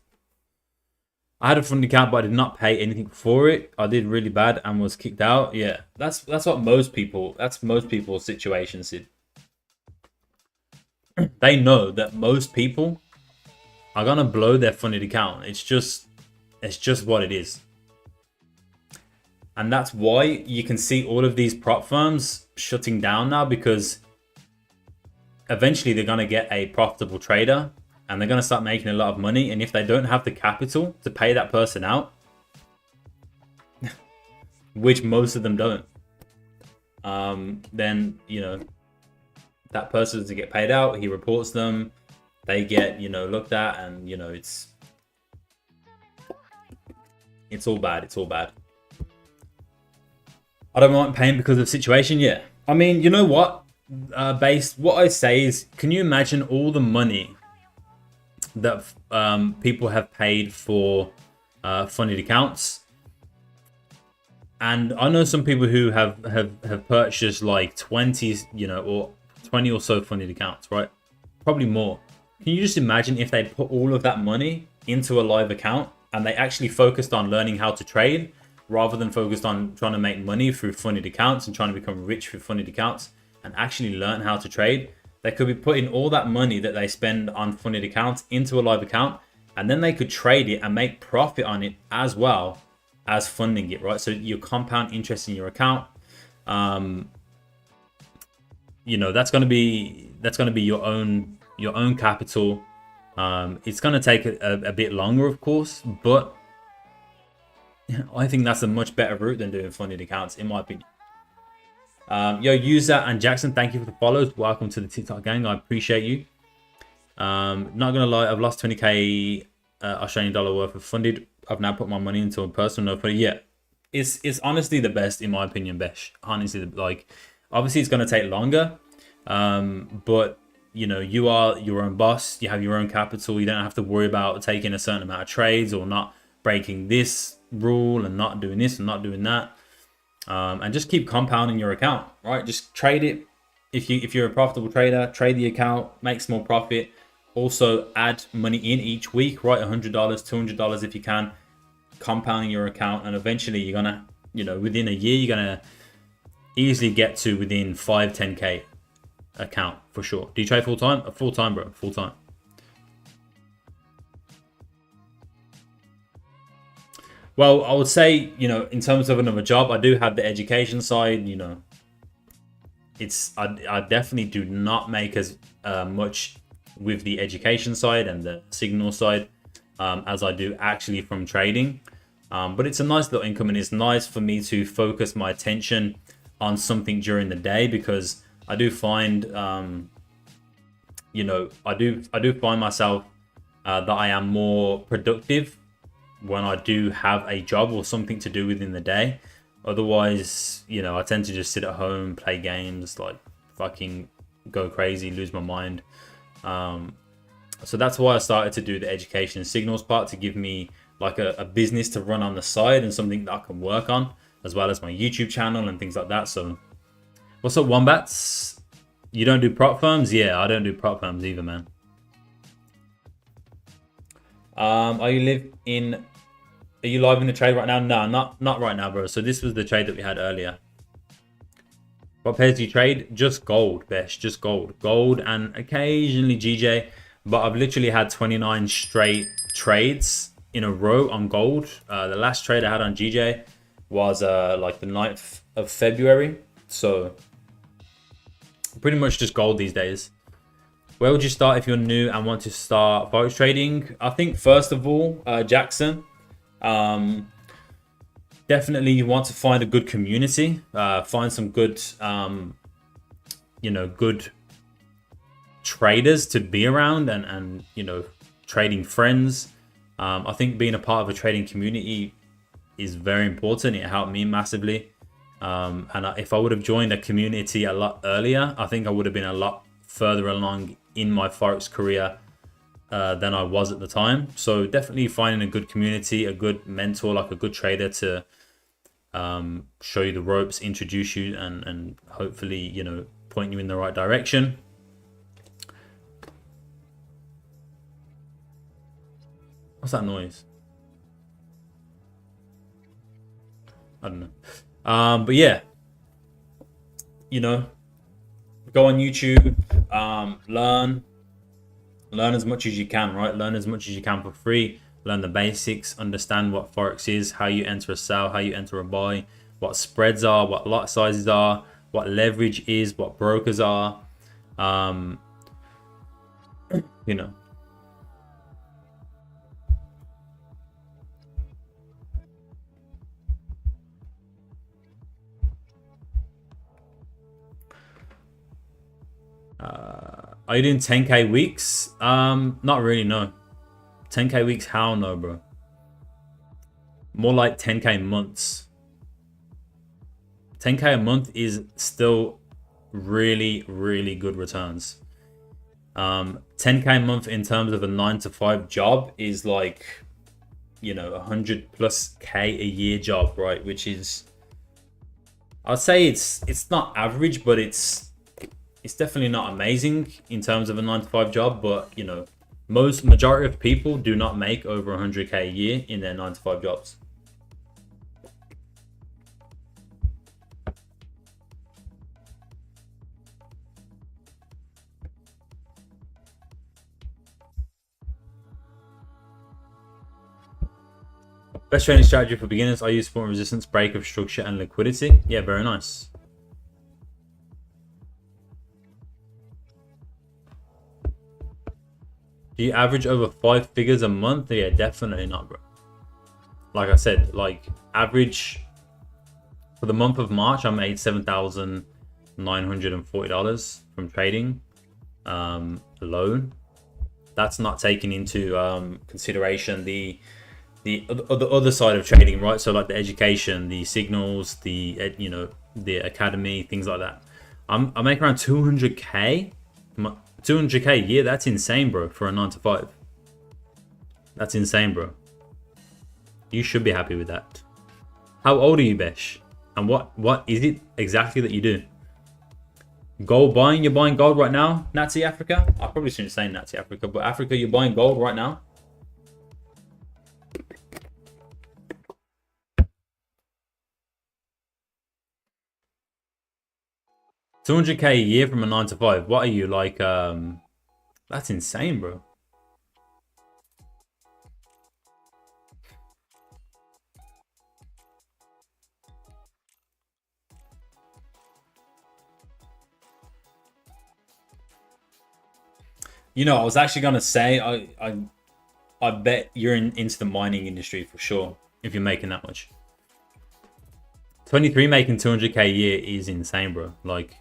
I had a funded account, but I did not pay anything for it. I did really bad and was kicked out. Yeah, that's what most people. That's most people's situations. They know that most people are gonna blow their funded account. It's just what it is. And that's why you can see all of these prop firms shutting down now, because eventually they're going to get a profitable trader and they're going to start making a lot of money. And if they don't have the capital to pay that person out, which most of them don't, then, you know, that person doesn't get paid out. He reports them. They get, you know, looked at, and, you know, it's all bad. It's all bad. I don't mind paying because of the situation. Yeah. I mean, you know what? What I say is, can you imagine all the money that people have paid for funded accounts? And I know some people who have purchased like 20, you know, or 20 or so funded accounts, right? Probably more. Can you just imagine if they put all of that money into a live account and they actually focused on learning how to trade, rather than focused on trying to make money through funded accounts and trying to become rich through funded accounts, and actually learn how to trade? They could be putting all that money that they spend on funded accounts into a live account, and then they could trade it and make profit on it as well as funding it, right? So you compound interest in your account. You know, that's going to be your own capital. It's going to take a bit longer, of course, but I think that's a much better route than doing funded accounts, in my opinion. Yo, User and Jackson, thank you for the follows. Welcome to the TikTok gang. I appreciate you. Not gonna lie, I've lost 20k Australian dollar worth of funded. I've now put my money into a personal note, but yeah, it's honestly the best, in my opinion. Besh, honestly, like, obviously it's gonna take longer, but you know, you are your own boss. You have your own capital. You don't have to worry about taking a certain amount of trades or not breaking this rule and not doing this and not doing that, and just keep compounding your account, right? Just trade it. If you're a profitable trader, trade the account, make small profit. Also add money in each week, right? $100, $200 if you can, compounding your account, and eventually you're gonna, you know, within a year you're gonna easily get to within 5-10k. account for sure. Do you trade full time? Full time, bro. Full time. Well, I would say, you know, in terms of another job, I do have the education side. You know, I definitely do not make as much with the education side and the signal side as I do actually from trading. But it's a nice little income, and it's nice for me to focus my attention on something during the day, because I do find, you know, I do find myself that I am more productive when I do have a job or something to do within the day. Otherwise, you know, I tend to just sit at home, play games, like fucking go crazy, lose my mind. So that's why I started to do the education signals part, to give me like a business to run on the side and something that I can work on, as well as my YouTube channel and things like that. So what's up, Wombats? You don't do prop firms? Yeah, I don't do prop firms either, man. Are you live in the trade right now? No, not right now, bro. So this was the trade that we had earlier. What pairs do you trade? Just gold, Besh. Just gold. Gold and occasionally GJ. But I've literally had 29 straight trades in a row on gold. The last trade I had on GJ was like the 9th of February. So pretty much just gold these days. Where would you start if you're new and want to start Forex trading? I think first of all, Jackson, definitely you want to find a good community, find some good, you know, good traders to be around, and you know, trading friends. I think being a part of a trading community is very important. It helped me massively. And if I would have joined a community a lot earlier, I think I would have been a lot further along in my Forex career than I was at the time. So definitely finding a good community, a good mentor, like a good trader to show you the ropes, introduce you, and hopefully, you know, point you in the right direction. What's that noise? I don't know. But yeah, you know, go on YouTube, learn as much as you can, right? Learn as much as you can for free. Learn the basics, understand what Forex is, how you enter a sell, how you enter a buy, what spreads are, what lot sizes are, what leverage is, what brokers are. You know. Are you doing 10K weeks? Not really, no. 10K weeks, how no, bro. More like 10K months. 10K a month is still really, really good returns. 10K a month in terms of a 9-to-5 job is like, you know, 100+K a year job, right? Which is, I'd say it's not average, but it's definitely not amazing in terms of a 9-to-5 job. But you know, majority of people do not make over 100K a year in their 9-to-5 jobs. Best trading strategy for beginners: I use support and resistance, break of structure, and liquidity. Yeah, very nice. Do you average over 5 figures a month? Yeah, definitely not, bro. Like I said, like average for the month of March, I made $7,940 from trading alone. That's not taking into consideration the other side of trading, right? So like the education, the signals, the you know, the academy, things like that. I make around 200K. 200K a year. That's insane, bro, for a 9-to-5. That's insane, bro. You should be happy with that. How old are you, Besh? And what is it exactly that you do? Gold buying? You're buying gold right now? Nazi Africa? I probably shouldn't say Nazi Africa, but Africa, you're buying gold right now? 200k a year from a 9 to 5. What are you like? That's insane, bro. You know, I was actually gonna say I bet you're into the mining industry for sure if you're making that much. 23 making 200k a year is insane, bro. Like,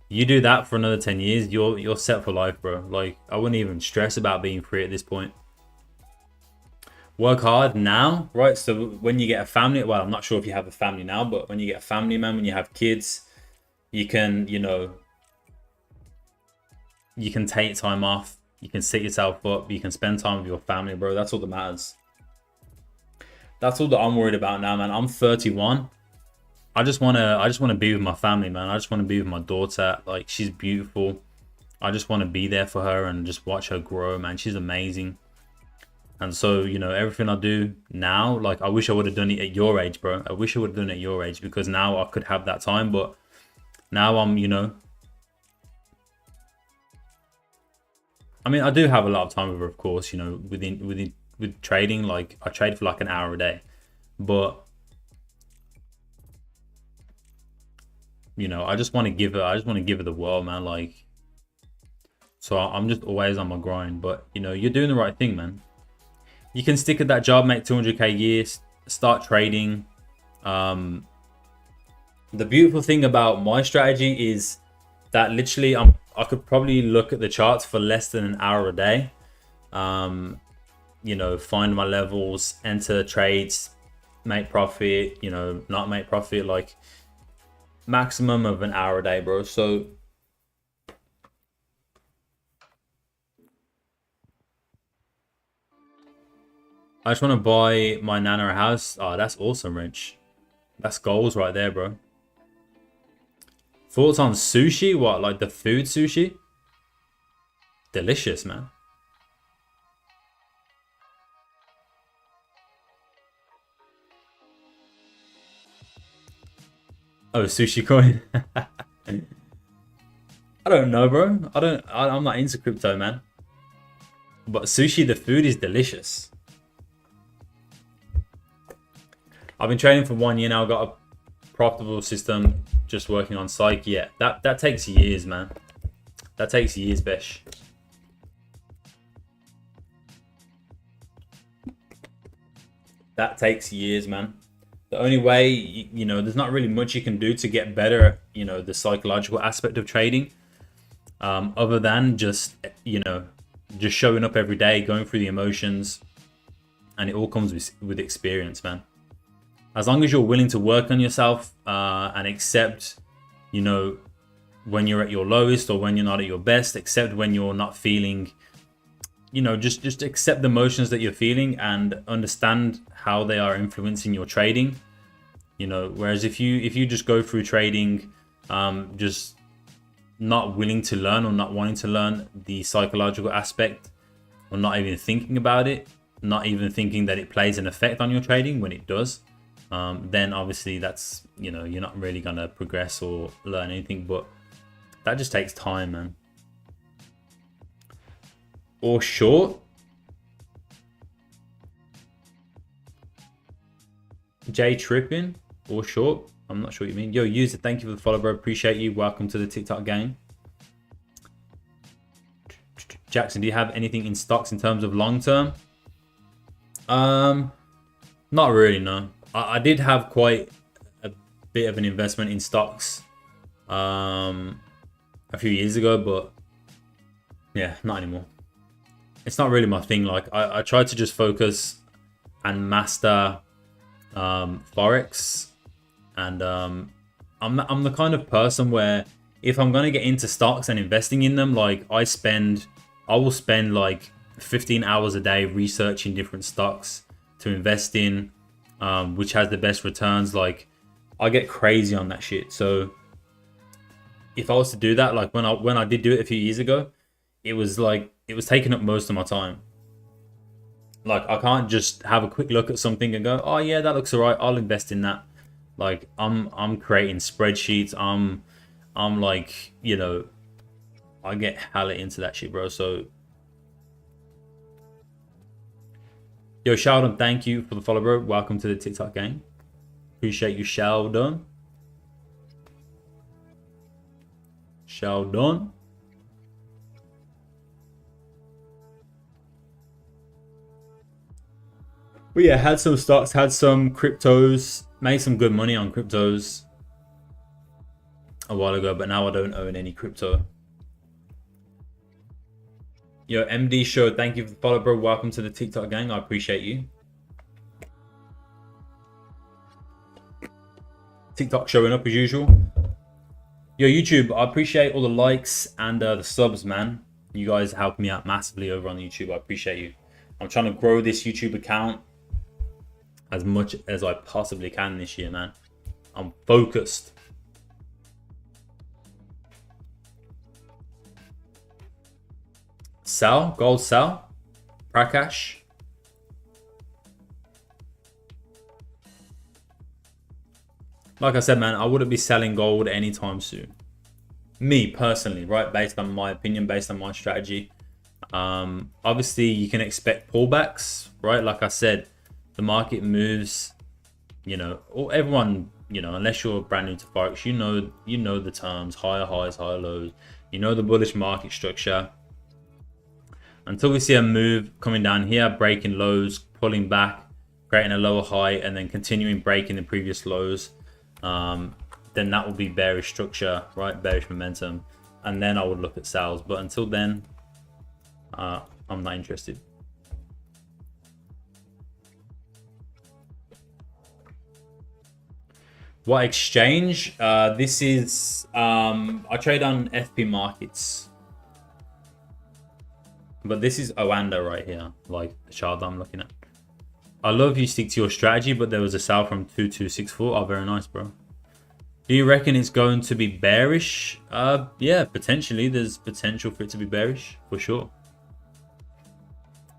you do that for another 10 years, you're set for life, bro. Like, I wouldn't even stress about being free at this point. Work hard now, right? So when you get a family, well, I'm not sure if you have a family now, but when you get a family, man, when you have kids, you can, you know, you can take time off, you can set yourself up, you can spend time with your family, bro. That's all that matters. That's all that I'm worried about now, man. I'm 31. I just wanna be with my family, man. I just wanna be with my daughter. Like, she's beautiful. I just wanna be there for her and just watch her grow, man. She's amazing. And so, you know, everything I do now, like, I wish I would have done it at your age, bro. I wish I would have done it at your age, because now I could have that time. But now I'm, you know, I mean, I do have a lot of time with her, of course, you know, with trading. Like, I trade for like an hour a day, but you know, I just want to give her the world, man. Like, so I'm just always on my grind. But you know, you're doing the right thing, man. You can stick at that job, make 200k a year, start trading. The beautiful thing about my strategy is that literally I could probably look at the charts for less than an hour a day. You know, find my levels, enter trades, make profit, you know, not make profit, like maximum of an hour a day, bro. So I just want to buy my nana a house. Oh, that's awesome, Rich. That's goals right there, bro. Thoughts on sushi? What, like the food sushi? Delicious, man. Oh, sushi coin. I don't know, bro. I'm not into crypto, man. But sushi, the food is delicious. I've been trading for 1 year now. Got a profitable system, just working on psych. Yeah, that takes years, man. That takes years, Besh. That takes years, man. The only way, you know, there's not really much you can do to get better at, you know, the psychological aspect of trading, other than just, you know, just showing up every day, going through the emotions, and it all comes with experience, man. As long as you're willing to work on yourself and accept, you know, when you're at your lowest or when you're not at your best, accept when you're not feeling, you know, just accept the emotions that you're feeling and understand how they are influencing your trading. You know, whereas if you just go through trading, just not willing to learn or not wanting to learn the psychological aspect, or not even thinking about it, not even thinking that it plays an effect on your trading when it does, then obviously that's, you know, you're not really gonna progress or learn anything. But that just takes time, man. Or short. J tripping or short. I'm not sure what you mean. Yo, user, thank you for the follow, bro. Appreciate you. Welcome to the TikTok gang. Jackson, do you have anything in stocks in terms of long term? Not really, no. I did have quite a bit of an investment in stocks a few years ago, but yeah, not anymore. It's not really my thing. Like, I tried to just focus and master Forex, and I'm the kind of person where if I'm gonna get into stocks and investing in them, like I will spend like 15 hours a day researching different stocks to invest in, which has the best returns. Like, I get crazy on that shit. So if I was to do that, like when I did do it a few years ago, it was taking up most of my time. Like, I can't just have a quick look at something and go, oh yeah, that looks alright, I'll invest in that. Like, I'm creating spreadsheets, I'm I'm like, you know, I get hella into that shit, bro. So, yo, Sheldon, thank you for the follow, bro. Welcome to the TikTok gang. Appreciate you, Sheldon. Sheldon. But yeah, had some stocks, had some cryptos, made some good money on cryptos a while ago, but now I don't own any crypto. Yo, MD Show, thank you for the follow, bro. Welcome to the TikTok gang. I appreciate you. TikTok showing up as usual. Yo, YouTube, I appreciate all the likes and the subs, man. You guys help me out massively over on YouTube. I appreciate you. I'm trying to grow this YouTube account as much as I possibly can this year, man. I'm focused. Sal, gold Sal, Prakash. Like I said, man, I wouldn't be selling gold anytime soon. Me personally, right? Based on my opinion, based on my strategy. Obviously, you can expect pullbacks, right? Like I said, the market moves, you know, or everyone, you know, unless you're brand new to Forex, you know the terms, higher highs, higher lows. You know the bullish market structure. Until we see a move coming down here, breaking lows, pulling back, creating a lower high, and then continuing breaking the previous lows, then that will be bearish structure, right? Bearish momentum. And then I would look at sales. But until then, I'm not interested. What exchange? This is, I trade on FP markets. But this is Oanda right here, like the chart that I'm looking at. I love you stick to your strategy, but there was a sell from 2264. Oh, very nice, bro. Do you reckon it's going to be bearish? Yeah, potentially. There's potential for it to be bearish, for sure.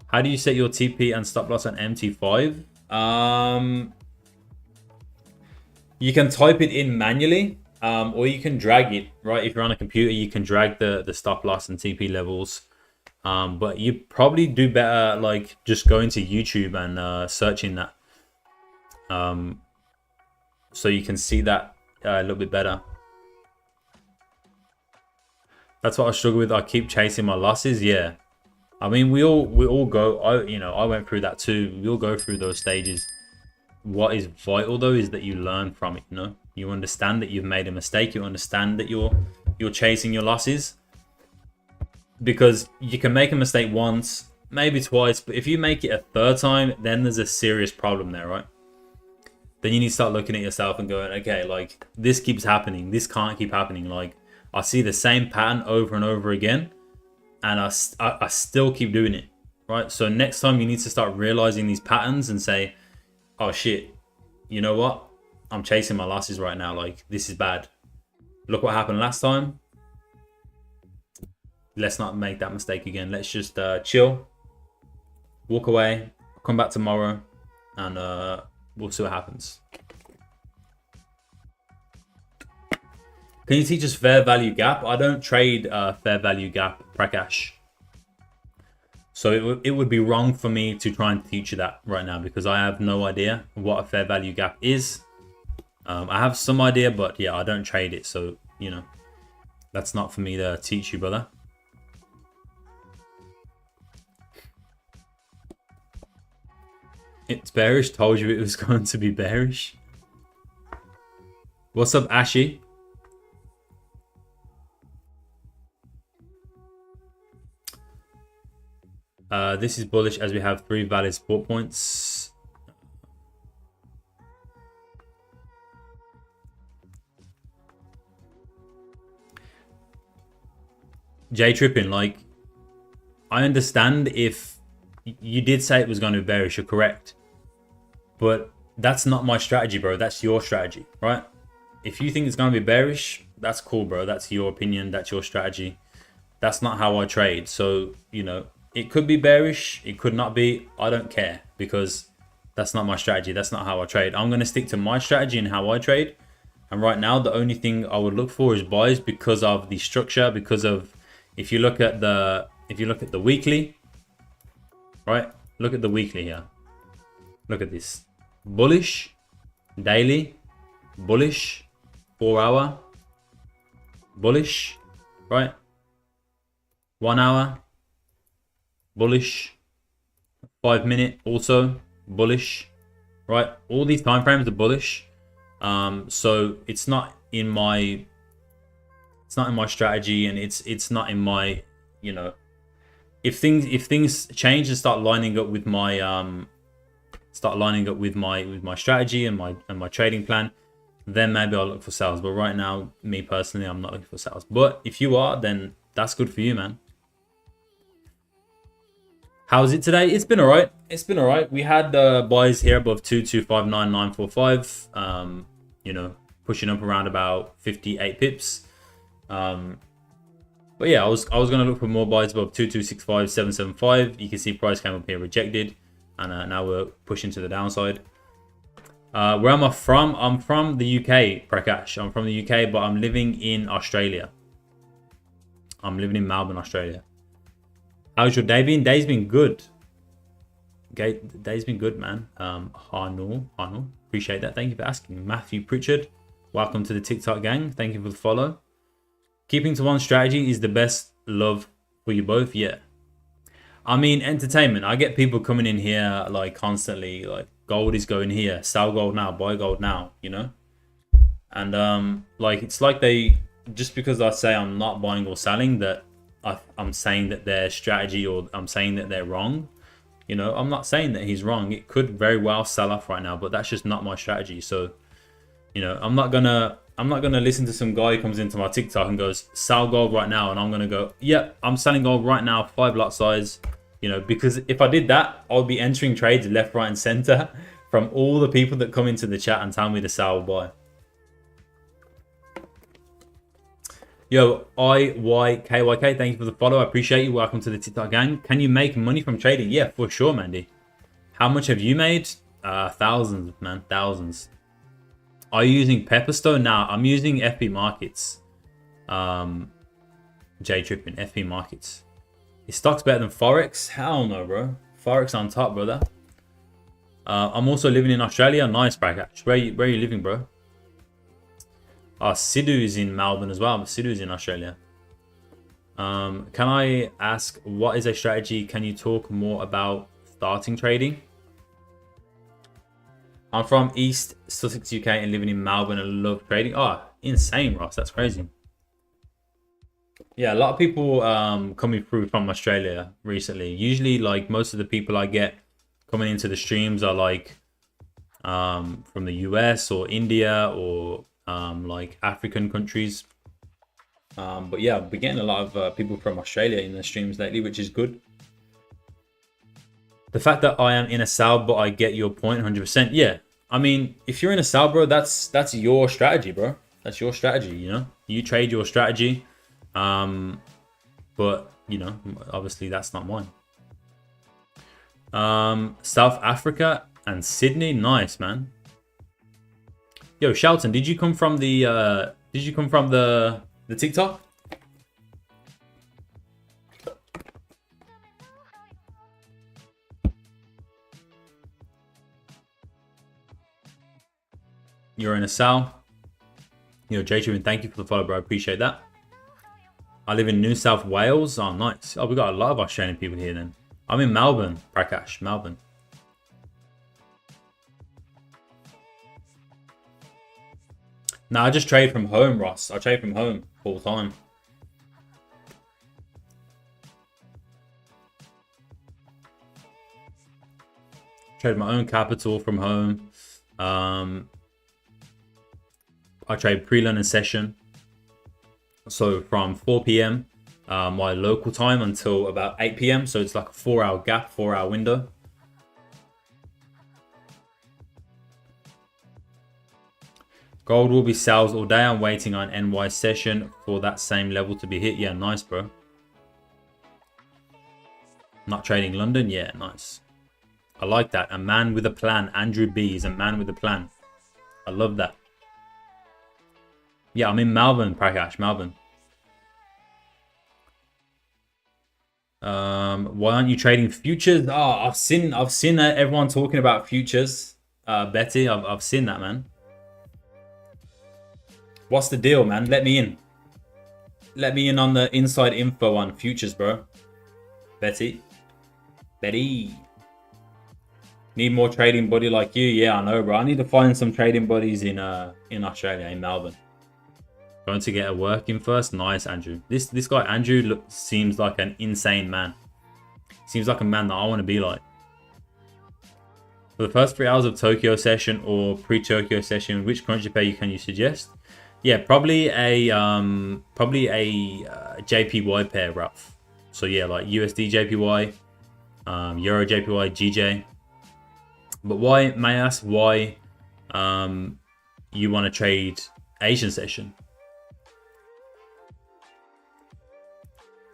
How do you set your TP and stop loss on MT5? You can type it in manually, or you can drag it, right? If you're on a computer, you can drag the stop loss and TP levels. But you probably do better like just going to YouTube and searching that, so you can see that a little bit better. That's what I struggle with. I keep chasing my losses. Yeah, I mean we all go. I went through that too. We all go through those stages. What is vital though is that you learn from it. You know, you understand that you've made a mistake. You understand that you're chasing your losses. Because you can make a mistake once, maybe twice, but if you make it a third time, then there's a serious problem there, right? Then you need to start looking at yourself and going, okay, like this keeps happening. This can't keep happening. Like I see the same pattern over and over again, and I still keep doing it, right? So next time you need to start realizing these patterns and say, oh shit, you know what? I'm chasing my losses right now. Like this is bad. Look what happened last time. Let's not make that mistake again. Let's just chill, walk away, come back tomorrow, and we'll see what happens. Can you teach us fair value gap? I don't trade fair value gap, Prakash. So it would be wrong for me to try and teach you that right now because I have no idea what a fair value gap is. I have some idea, but yeah, I don't trade it. So, you know, that's not for me to teach you, brother. It's bearish. Told you it was going to be bearish. What's up, Ashy? This is bullish as we have 3 valid support points. J tripping, like, I understand if you did say it was going to be bearish, you're correct. But that's not my strategy, bro. That's your strategy, right? If you think it's going to be bearish, that's cool, bro. That's your opinion. That's your strategy. That's not how I trade. So, you know, it could be bearish. It could not be. I don't care because that's not my strategy. That's not how I trade. I'm going to stick to my strategy and how I trade. And right now, the only thing I would look for is buys because of the structure, because of if you look at the weekly, right? Look at the weekly here. Look at this. Bullish, daily, bullish, 4 hour, bullish, right? 1 hour, bullish, 5 minute also bullish, right? All these time frames are bullish. So it's not in my strategy, and it's not in my, you know, if things change and start lining up with my strategy and my trading plan, then maybe I'll look for sales. But right now, me personally, I'm not looking for sales. But if you are, then that's good for you, man. How's it today? It's been all right. It's been all right. We had buys here above 2259945. You know, pushing up around about 58 pips. But yeah, I was gonna look for more buys above 2265775. You can see price came up here, rejected, and now we're pushing to the downside. Where am I from? I'm from the UK, Prakash. I'm from the UK, but I'm living in Australia. I'm living in Melbourne, Australia. How's your day been? Day's been good. Okay, day's been good, man. Harnul, appreciate that. Thank you for asking. Matthew Pritchard, welcome to the TikTok gang. Thank you for the follow. Keeping to one strategy is the best. Love for you both. Yeah. I mean, entertainment. I get people coming in here like constantly, like gold is going here, sell gold now, buy gold now, you know? And like it's like they, just because I say I'm not buying or selling, that I'm saying that their strategy, or I'm saying that they're wrong. You know, I'm not saying that he's wrong. It could very well sell off right now, but that's just not my strategy. So, you know, I'm not gonna listen to some guy who comes into my TikTok and goes, sell gold right now, and I'm gonna go, yeah, I'm selling gold right now, 5 lot size. You know, because if I did that, I would be entering trades left, right, and center from all the people that come into the chat and tell me to sell or buy. Yo, IYKYK, thank you for the follow. I appreciate you. Welcome to the TikTok gang. Can you make money from trading? Yeah, for sure, Mandy. How much have you made? Thousands, man, thousands. Are you using Pepperstone? Now, I'm using FP Markets. J-Tripping, FP Markets. Is stocks better than Forex? Hell no, bro. Forex on top, brother. I'm also living in Australia. Nice, Prakash. Where are you living, bro? Sidhu is in Melbourne as well, but Sidhu is in Australia. Can I ask, what is a strategy? Can you talk more about starting trading? I'm from East Sussex, UK, and living in Melbourne and love trading. Oh, insane, Ross. That's crazy. Yeah, a lot of people coming through from Australia recently. Usually, like, most of the people I get coming into the streams are like from the US or India or like African countries. But yeah, we're getting a lot of people from Australia in the streams lately, which is good. The fact that I am in a sell, but I get your point 100%. Yeah, I mean, if you're in a sell, bro, that's your strategy, bro. That's your strategy, you know? You trade your strategy. But, you know, obviously that's not mine. South Africa and Sydney. Nice, man. Yo, Shelton, did you come from the TikTok? You're in a cell. Yo, J2, thank you for the follow, bro. I appreciate that. I live in New South Wales. Oh, nice. Oh, we got a lot of Australian people here then. I'm in Melbourne, Prakash, Melbourne. No, I just trade from home, Ross. I trade from home full time. Trade my own capital from home. I trade pre-learn and session. So from 4 p.m. My local time until about 8 p.m. So it's like a 4-hour gap, 4-hour window. Gold will be sales all day. I'm waiting on NY session for that same level to be hit. Yeah, nice, bro. Not trading London. Yeah, nice. I like that. A man with a plan. Andrew B is a man with a plan. I love that. Yeah, I'm in Melbourne, Prakash, Melbourne. Why aren't you trading futures? Oh, I've seen everyone talking about futures. Betty, I've seen that, man. What's the deal, man? Let me in. Let me in on the inside info on futures, bro. Betty. Need more trading buddy like you? Yeah, I know, bro. I need to find some trading buddies in Australia, in Melbourne. Going to get a work in first. Nice, Andrew. This guy Andrew seems like an insane man. Seems like a man that I want to be like. For the first 3 hours of Tokyo session or pre-Tokyo session, which currency pair can you suggest? Yeah, probably a JPY pair, Ralph. So yeah, like USD JPY, Euro JPY, GJ. But why? May I ask why you want to trade Asian session?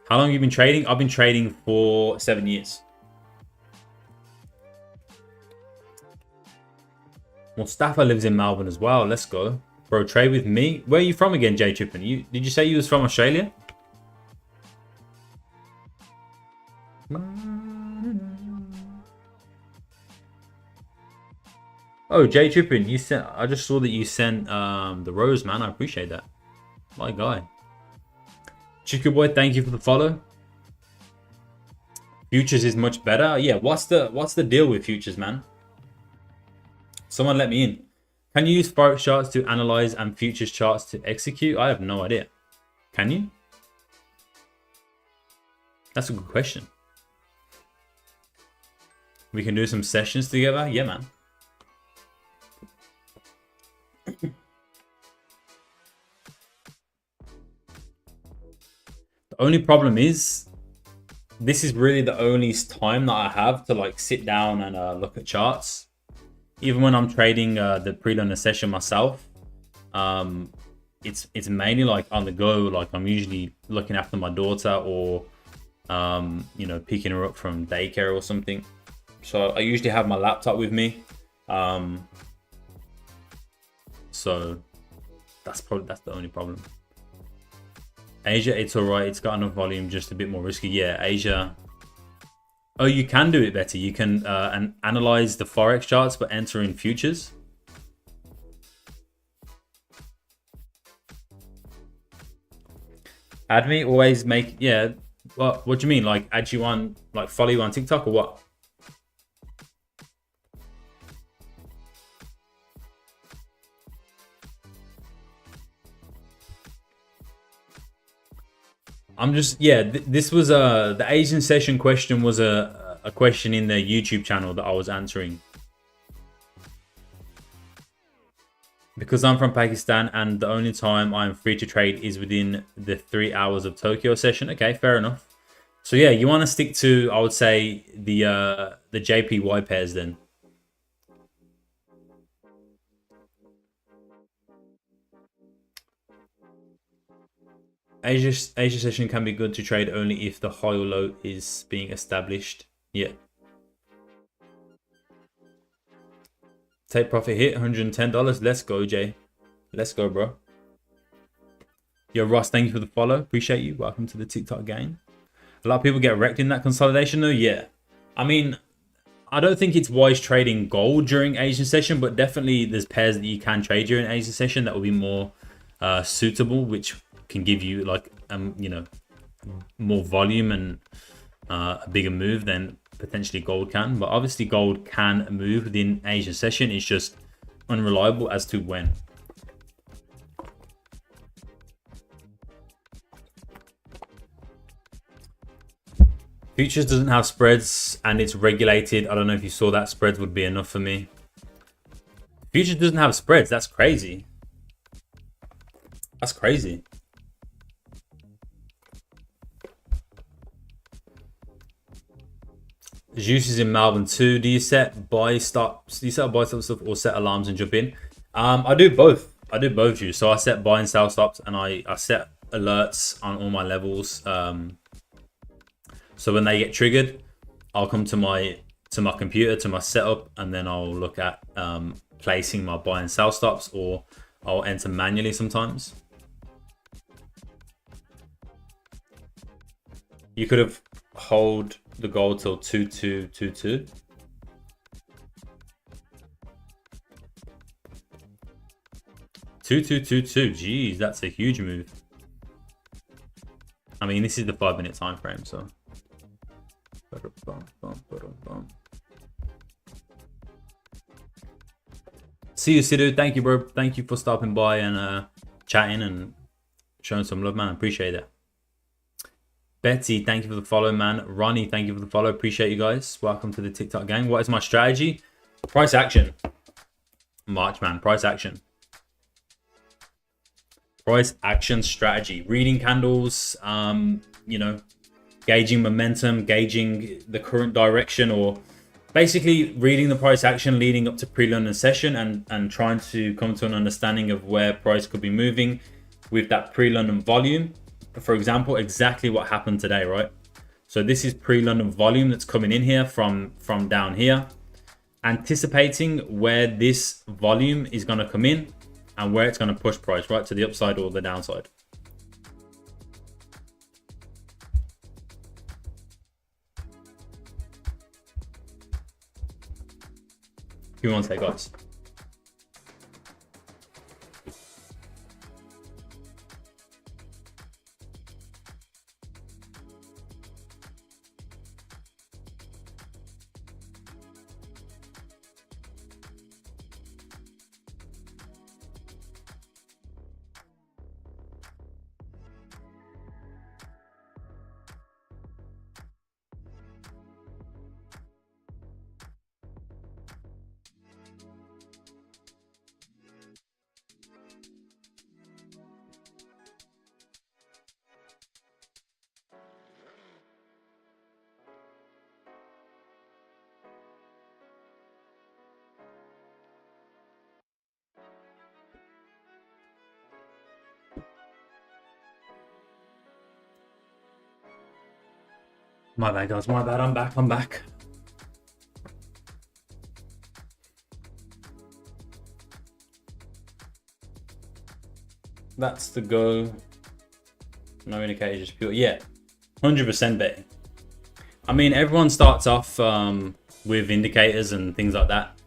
How long have you been trading? I've been trading for 7 years. Mustafa lives in Melbourne as well. Let's go. Bro, trade with me. Where are you from again, J Trippin? Did you say you was from Australia? Oh, J Trippin, you sent. I just saw that you sent the rose, man. I appreciate that. My guy. Chiku boy, thank you for the follow. Futures is much better. Yeah, what's the deal with futures, man? Someone let me in. Can you use Forex charts to analyze and futures charts to execute? I have no idea. Can you? That's a good question. We can do some sessions together. Yeah, man. The only problem is, this is really the only time that I have to like sit down and look at charts. Even when I'm trading the pre-learner session myself, it's mainly like on the go. Like I'm usually looking after my daughter or you know, picking her up from daycare or something. So I usually have my laptop with me. So that's the only problem. Asia, it's alright. It's got enough volume, just a bit more risky. Yeah, Asia. Oh, you can do it better. You can analyze the Forex charts, but enter in futures. Add me, always make, yeah. What do you mean? Like add you on, like follow you on TikTok or what? I'm just, yeah, this was the Asian session question was a question in the YouTube channel that I was answering. Because I'm from Pakistan and the only time I'm free to trade is within the 3 hours of Tokyo session. Okay, fair enough. So yeah, you want to stick to, I would say, the JPY pairs then. Asia session can be good to trade only if the high or low is being established. Yeah. Take profit hit, $110. Let's go, Jay. Let's go, bro. Yo, Ross, thank you for the follow. Appreciate you. Welcome to the TikTok gang. A lot of people get wrecked in that consolidation though. Yeah. I mean, I don't think it's wise trading gold during Asian session, but definitely there's pairs that you can trade during Asian session that will be more suitable, which can give you like you know, more volume and a bigger move than potentially gold can. But obviously gold can move within Asian session. It's just unreliable as to when. Futures doesn't have spreads and it's regulated. I don't know if you saw that. Spreads would be enough for me. Futures doesn't have spreads. That's crazy. That's crazy. Xauusd is in Melbourne too. Do you set buy stops? Do you set buy stop stuff or set alarms and jump in? I do both. I do both, Xauusd. So I set buy and sell stops, and I set alerts on all my levels. So when they get triggered, I'll come to my computer, to my setup, and then I'll look at placing my buy and sell stops, or I'll enter manually sometimes. You could have hold the gold till 2222. Jeez, that's a huge move. I mean, this is the 5-minute time frame, so. See you, Sidhu. Thank you, bro. Thank you for stopping by and chatting and showing some love, man. Appreciate it. Betsy, thank you for the follow, man. Ronnie, thank you for the follow. Appreciate you guys. Welcome to the TikTok gang. What is my strategy? Price action. March, man. Price action. Price action strategy. Reading candles, you know, gauging momentum, gauging the current direction, or basically reading the price action leading up to pre-London session and trying to come to an understanding of where price could be moving with that pre-London volume. For example, exactly what happened today, right? So this is pre-London volume that's coming in here from down here, anticipating where this volume is going to come in and where it's going to push price, right, to the upside or the downside. Give me one sec, guys. My bad, guys. My bad. I'm back. That's the go. No indicator, just pure. Yeah, 100% betting. I mean, everyone starts off with indicators and things like that.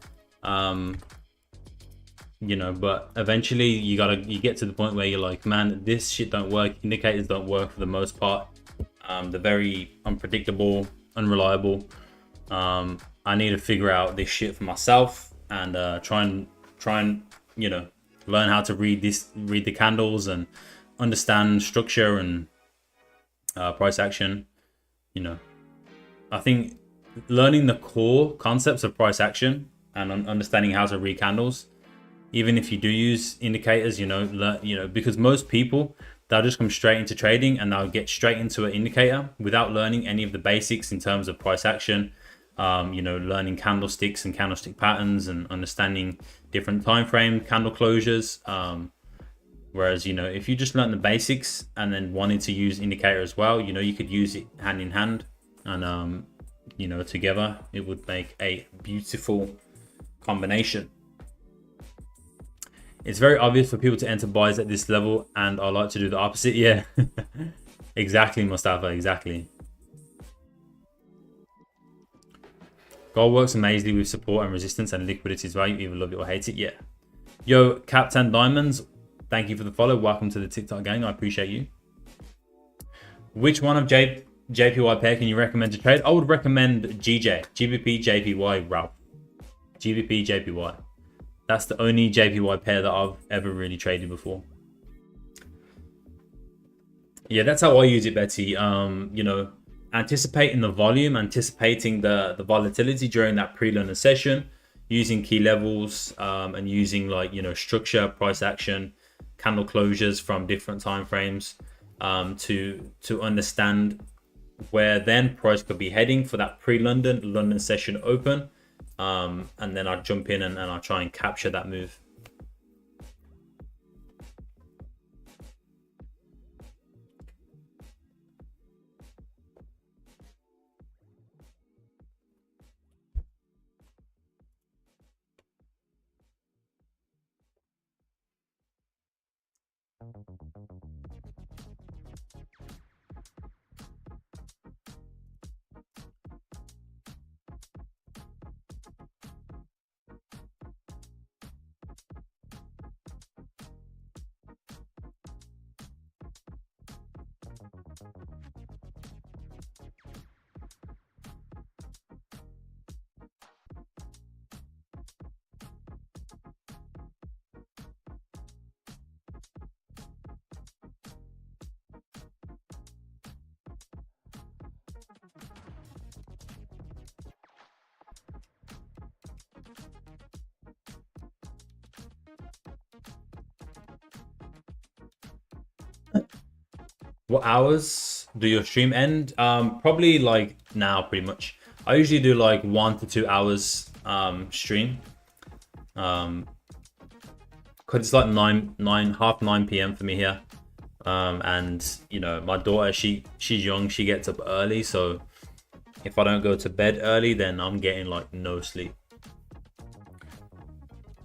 You know, but eventually you get to the point where you're like, man, this shit don't work. Indicators don't work for the most part. They're very unpredictable, unreliable. I need to figure out this shit for myself and try and you know, learn how to read the candles and understand structure and price action. You know, I think learning the core concepts of price action and understanding how to read candles, even if you do use indicators, you know, because most people, they'll just come straight into trading and they'll get straight into an indicator without learning any of the basics in terms of price action. You know, learning candlesticks and candlestick patterns and understanding different time frame candle closures. Whereas, you know, if you just learn the basics and then wanted to use indicator as well, you know, you could use it hand in hand and, you know, together it would make a beautiful combination. It's very obvious for people to enter buys at this level, and I like to do the opposite. Yeah, exactly, Mustafa, exactly. Gold works amazingly with support and resistance and liquidity as well. You either love it or hate it. Yeah. Yo, Captain Diamonds, thank you for the follow. Welcome to the TikTok gang. I appreciate you. Which one of JPY pair can you recommend to trade? I would recommend GBP-JPY route. GBP-JPY. That's the only JPY pair that I've ever really traded before. Yeah, that's how I use it, Betty. You know, anticipating the volume, anticipating the volatility during that pre-London session, using key levels and using, like, you know, structure, price action, candle closures from different time frames to understand where then price could be heading for that London session open. And then I jump in and I try and capture that move. What hours do your stream end? Probably like now, pretty much. I usually do like 1 to 2 hours stream. Cause it's like half 9 p.m. for me here. And you know, my daughter, she's young, she gets up early, so if I don't go to bed early, then I'm getting like no sleep.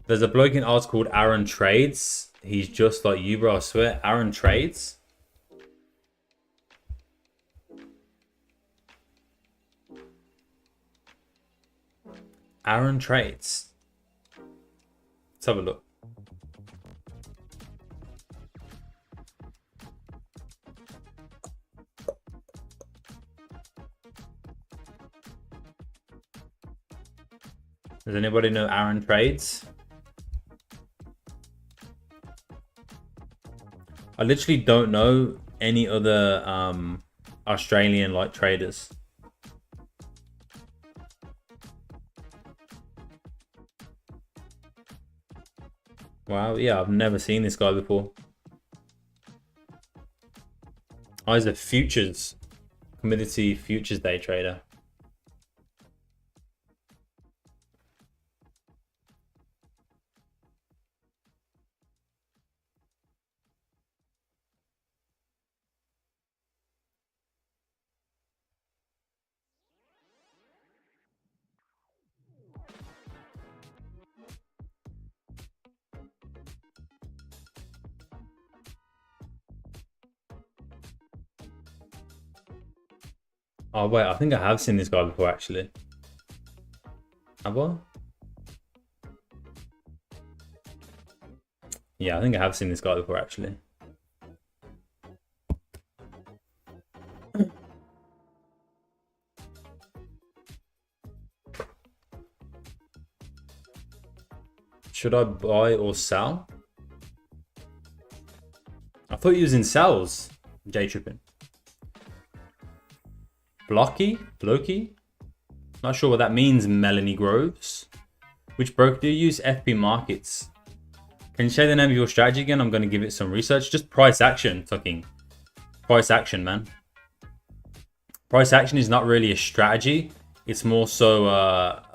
There's a bloke in ours called Aaron Trades. He's just like you, bro. I swear. Aaron Trades. Aaron Trades. Let's have a look. Does anybody know Aaron Trades? I literally don't know any other Australian like traders. Wow, yeah, I've never seen this guy before. Oh, he's a futures, commodity futures day trader. Oh wait, I think I have seen this guy before actually. Have I? Yeah, I think I have seen this guy before actually. Should I buy or sell? I thought he was in sales. J tripping. Blocky? Not sure what that means, Melanie Groves. Which broker do you use? FP Markets. Can you say the name of your strategy again? I'm going to give it some research. Just price action, fucking. Price action, man. Price action is not really a strategy. It's more so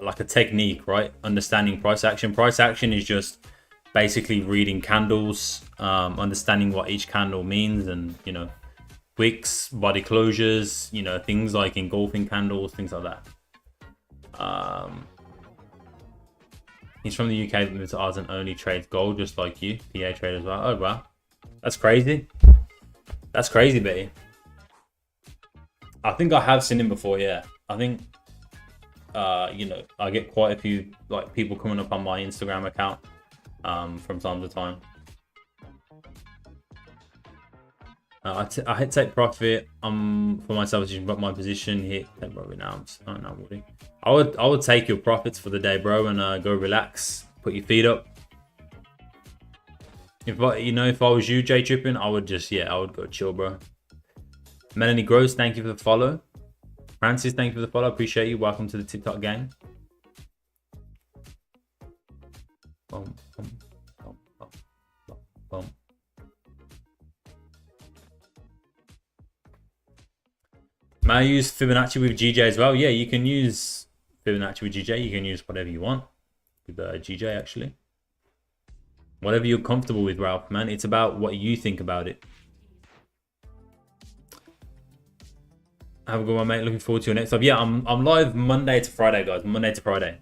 like a technique, right? Understanding price action. Price action is just basically reading candles, understanding what each candle means, and, you know, wicks, body closures, you know, things like engulfing candles, things like that. He's from the UK, but moved to ours and only trades gold, just like you. PA trade as well. Oh, wow. That's crazy. That's crazy, Betty. I think I have seen him before, yeah. I think, you know, I get quite a few like people coming up on my Instagram account from time to time. I hit take profit for myself, but my position hit probably now. I would take your profits for the day, bro, and go relax, put your feet up. If I was you, J tripping, I would just I would go chill, bro. Melanie Gross, thank you for the follow. Francis, thank you for the follow. Appreciate you. Welcome to the TikTok gang. Boom, boom, boom, boom, boom. May I use Fibonacci with GJ as well? Yeah, you can use Fibonacci with GJ. You can use whatever you want with GJ, actually. Whatever you're comfortable with, Ralph, man. It's about what you think about it. Have a good one, mate. Looking forward to your next live. Yeah, I'm live Monday to Friday, guys. Monday to Friday.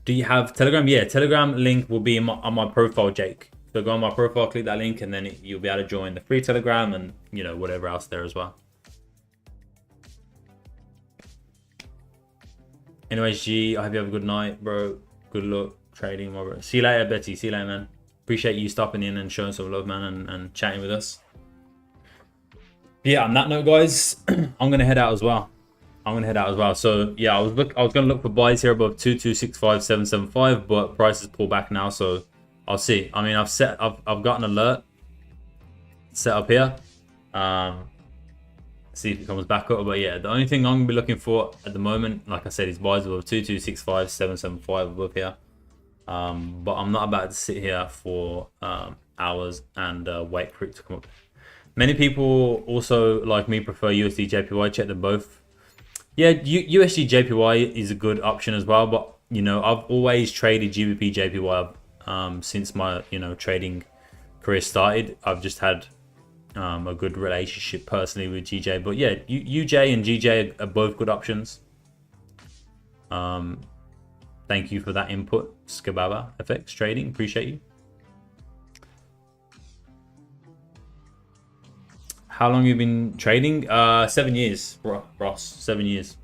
Do you have Telegram? Yeah, Telegram link will be on my profile, Jake. So go on my profile, click that link, and then you'll be able to join the free Telegram and, you know, whatever else there as well. Anyways, G, I hope you have a good night, bro. Good luck trading, my bro. See you later, Betty. See you later, man. Appreciate you stopping in and showing some love, man, and chatting with us. But yeah, on that note, guys, I'm gonna head out as well. So yeah, I was gonna look for buys here above 2265.775, but prices pull back now, so I'll see. I mean, I've got an alert set up here. See if it comes back up. But yeah, the only thing I'm gonna be looking for at the moment, like I said, is buys above 2265.775 above here. But I'm not about to sit here for hours and wait for it to come up. Many people also, like me, prefer USD JPY. Check them both. Yeah, USD JPY is a good option as well. But you know, I've always traded GBP JPY since my trading career started. I've just had a good relationship personally with GJ. But yeah, UJ and GJ are both good options. Thank you for that input, Skababa FX Trading. Appreciate you. How long have you been trading? 7 years, Ross. 7 years.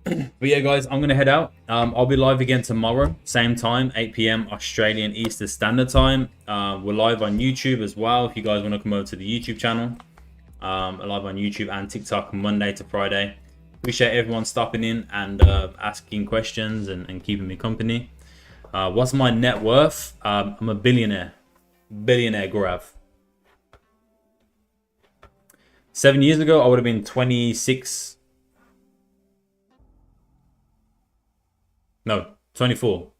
But yeah, guys, I'm gonna head out. I'll be live again tomorrow, same time, 8 p.m. Australian Eastern Standard Time. We're live on YouTube as well. If you guys want to come over to the YouTube channel, live on YouTube and TikTok Monday to Friday. Appreciate everyone stopping in and asking questions and keeping me company. What's my net worth? I'm a billionaire. Billionaire Gaurav. 7 years ago, I would have been 26. No, 24.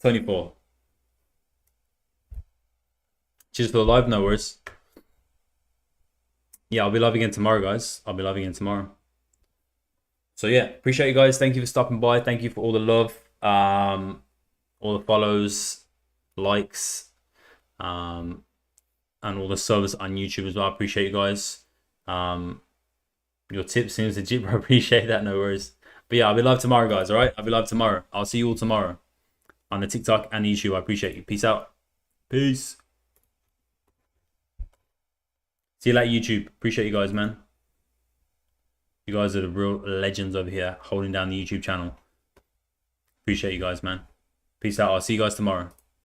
$24. Cheers for the live, no worries. Yeah, I'll be live again tomorrow, guys. I'll be live again tomorrow. So yeah, appreciate you guys. Thank you for stopping by. Thank you for all the love, all the follows, likes, and all the subs on YouTube as well. I appreciate you guys. Your tip seems legit, bro. I appreciate that. No worries. But yeah, I'll be live tomorrow, guys. All right, I'll be live tomorrow. I'll see you all tomorrow on the TikTok and YouTube. I appreciate you. Peace out. Peace. See you later, YouTube. Appreciate you guys, man. You guys are the real legends over here holding down the YouTube channel. Appreciate you guys, man. Peace out. I'll see you guys tomorrow.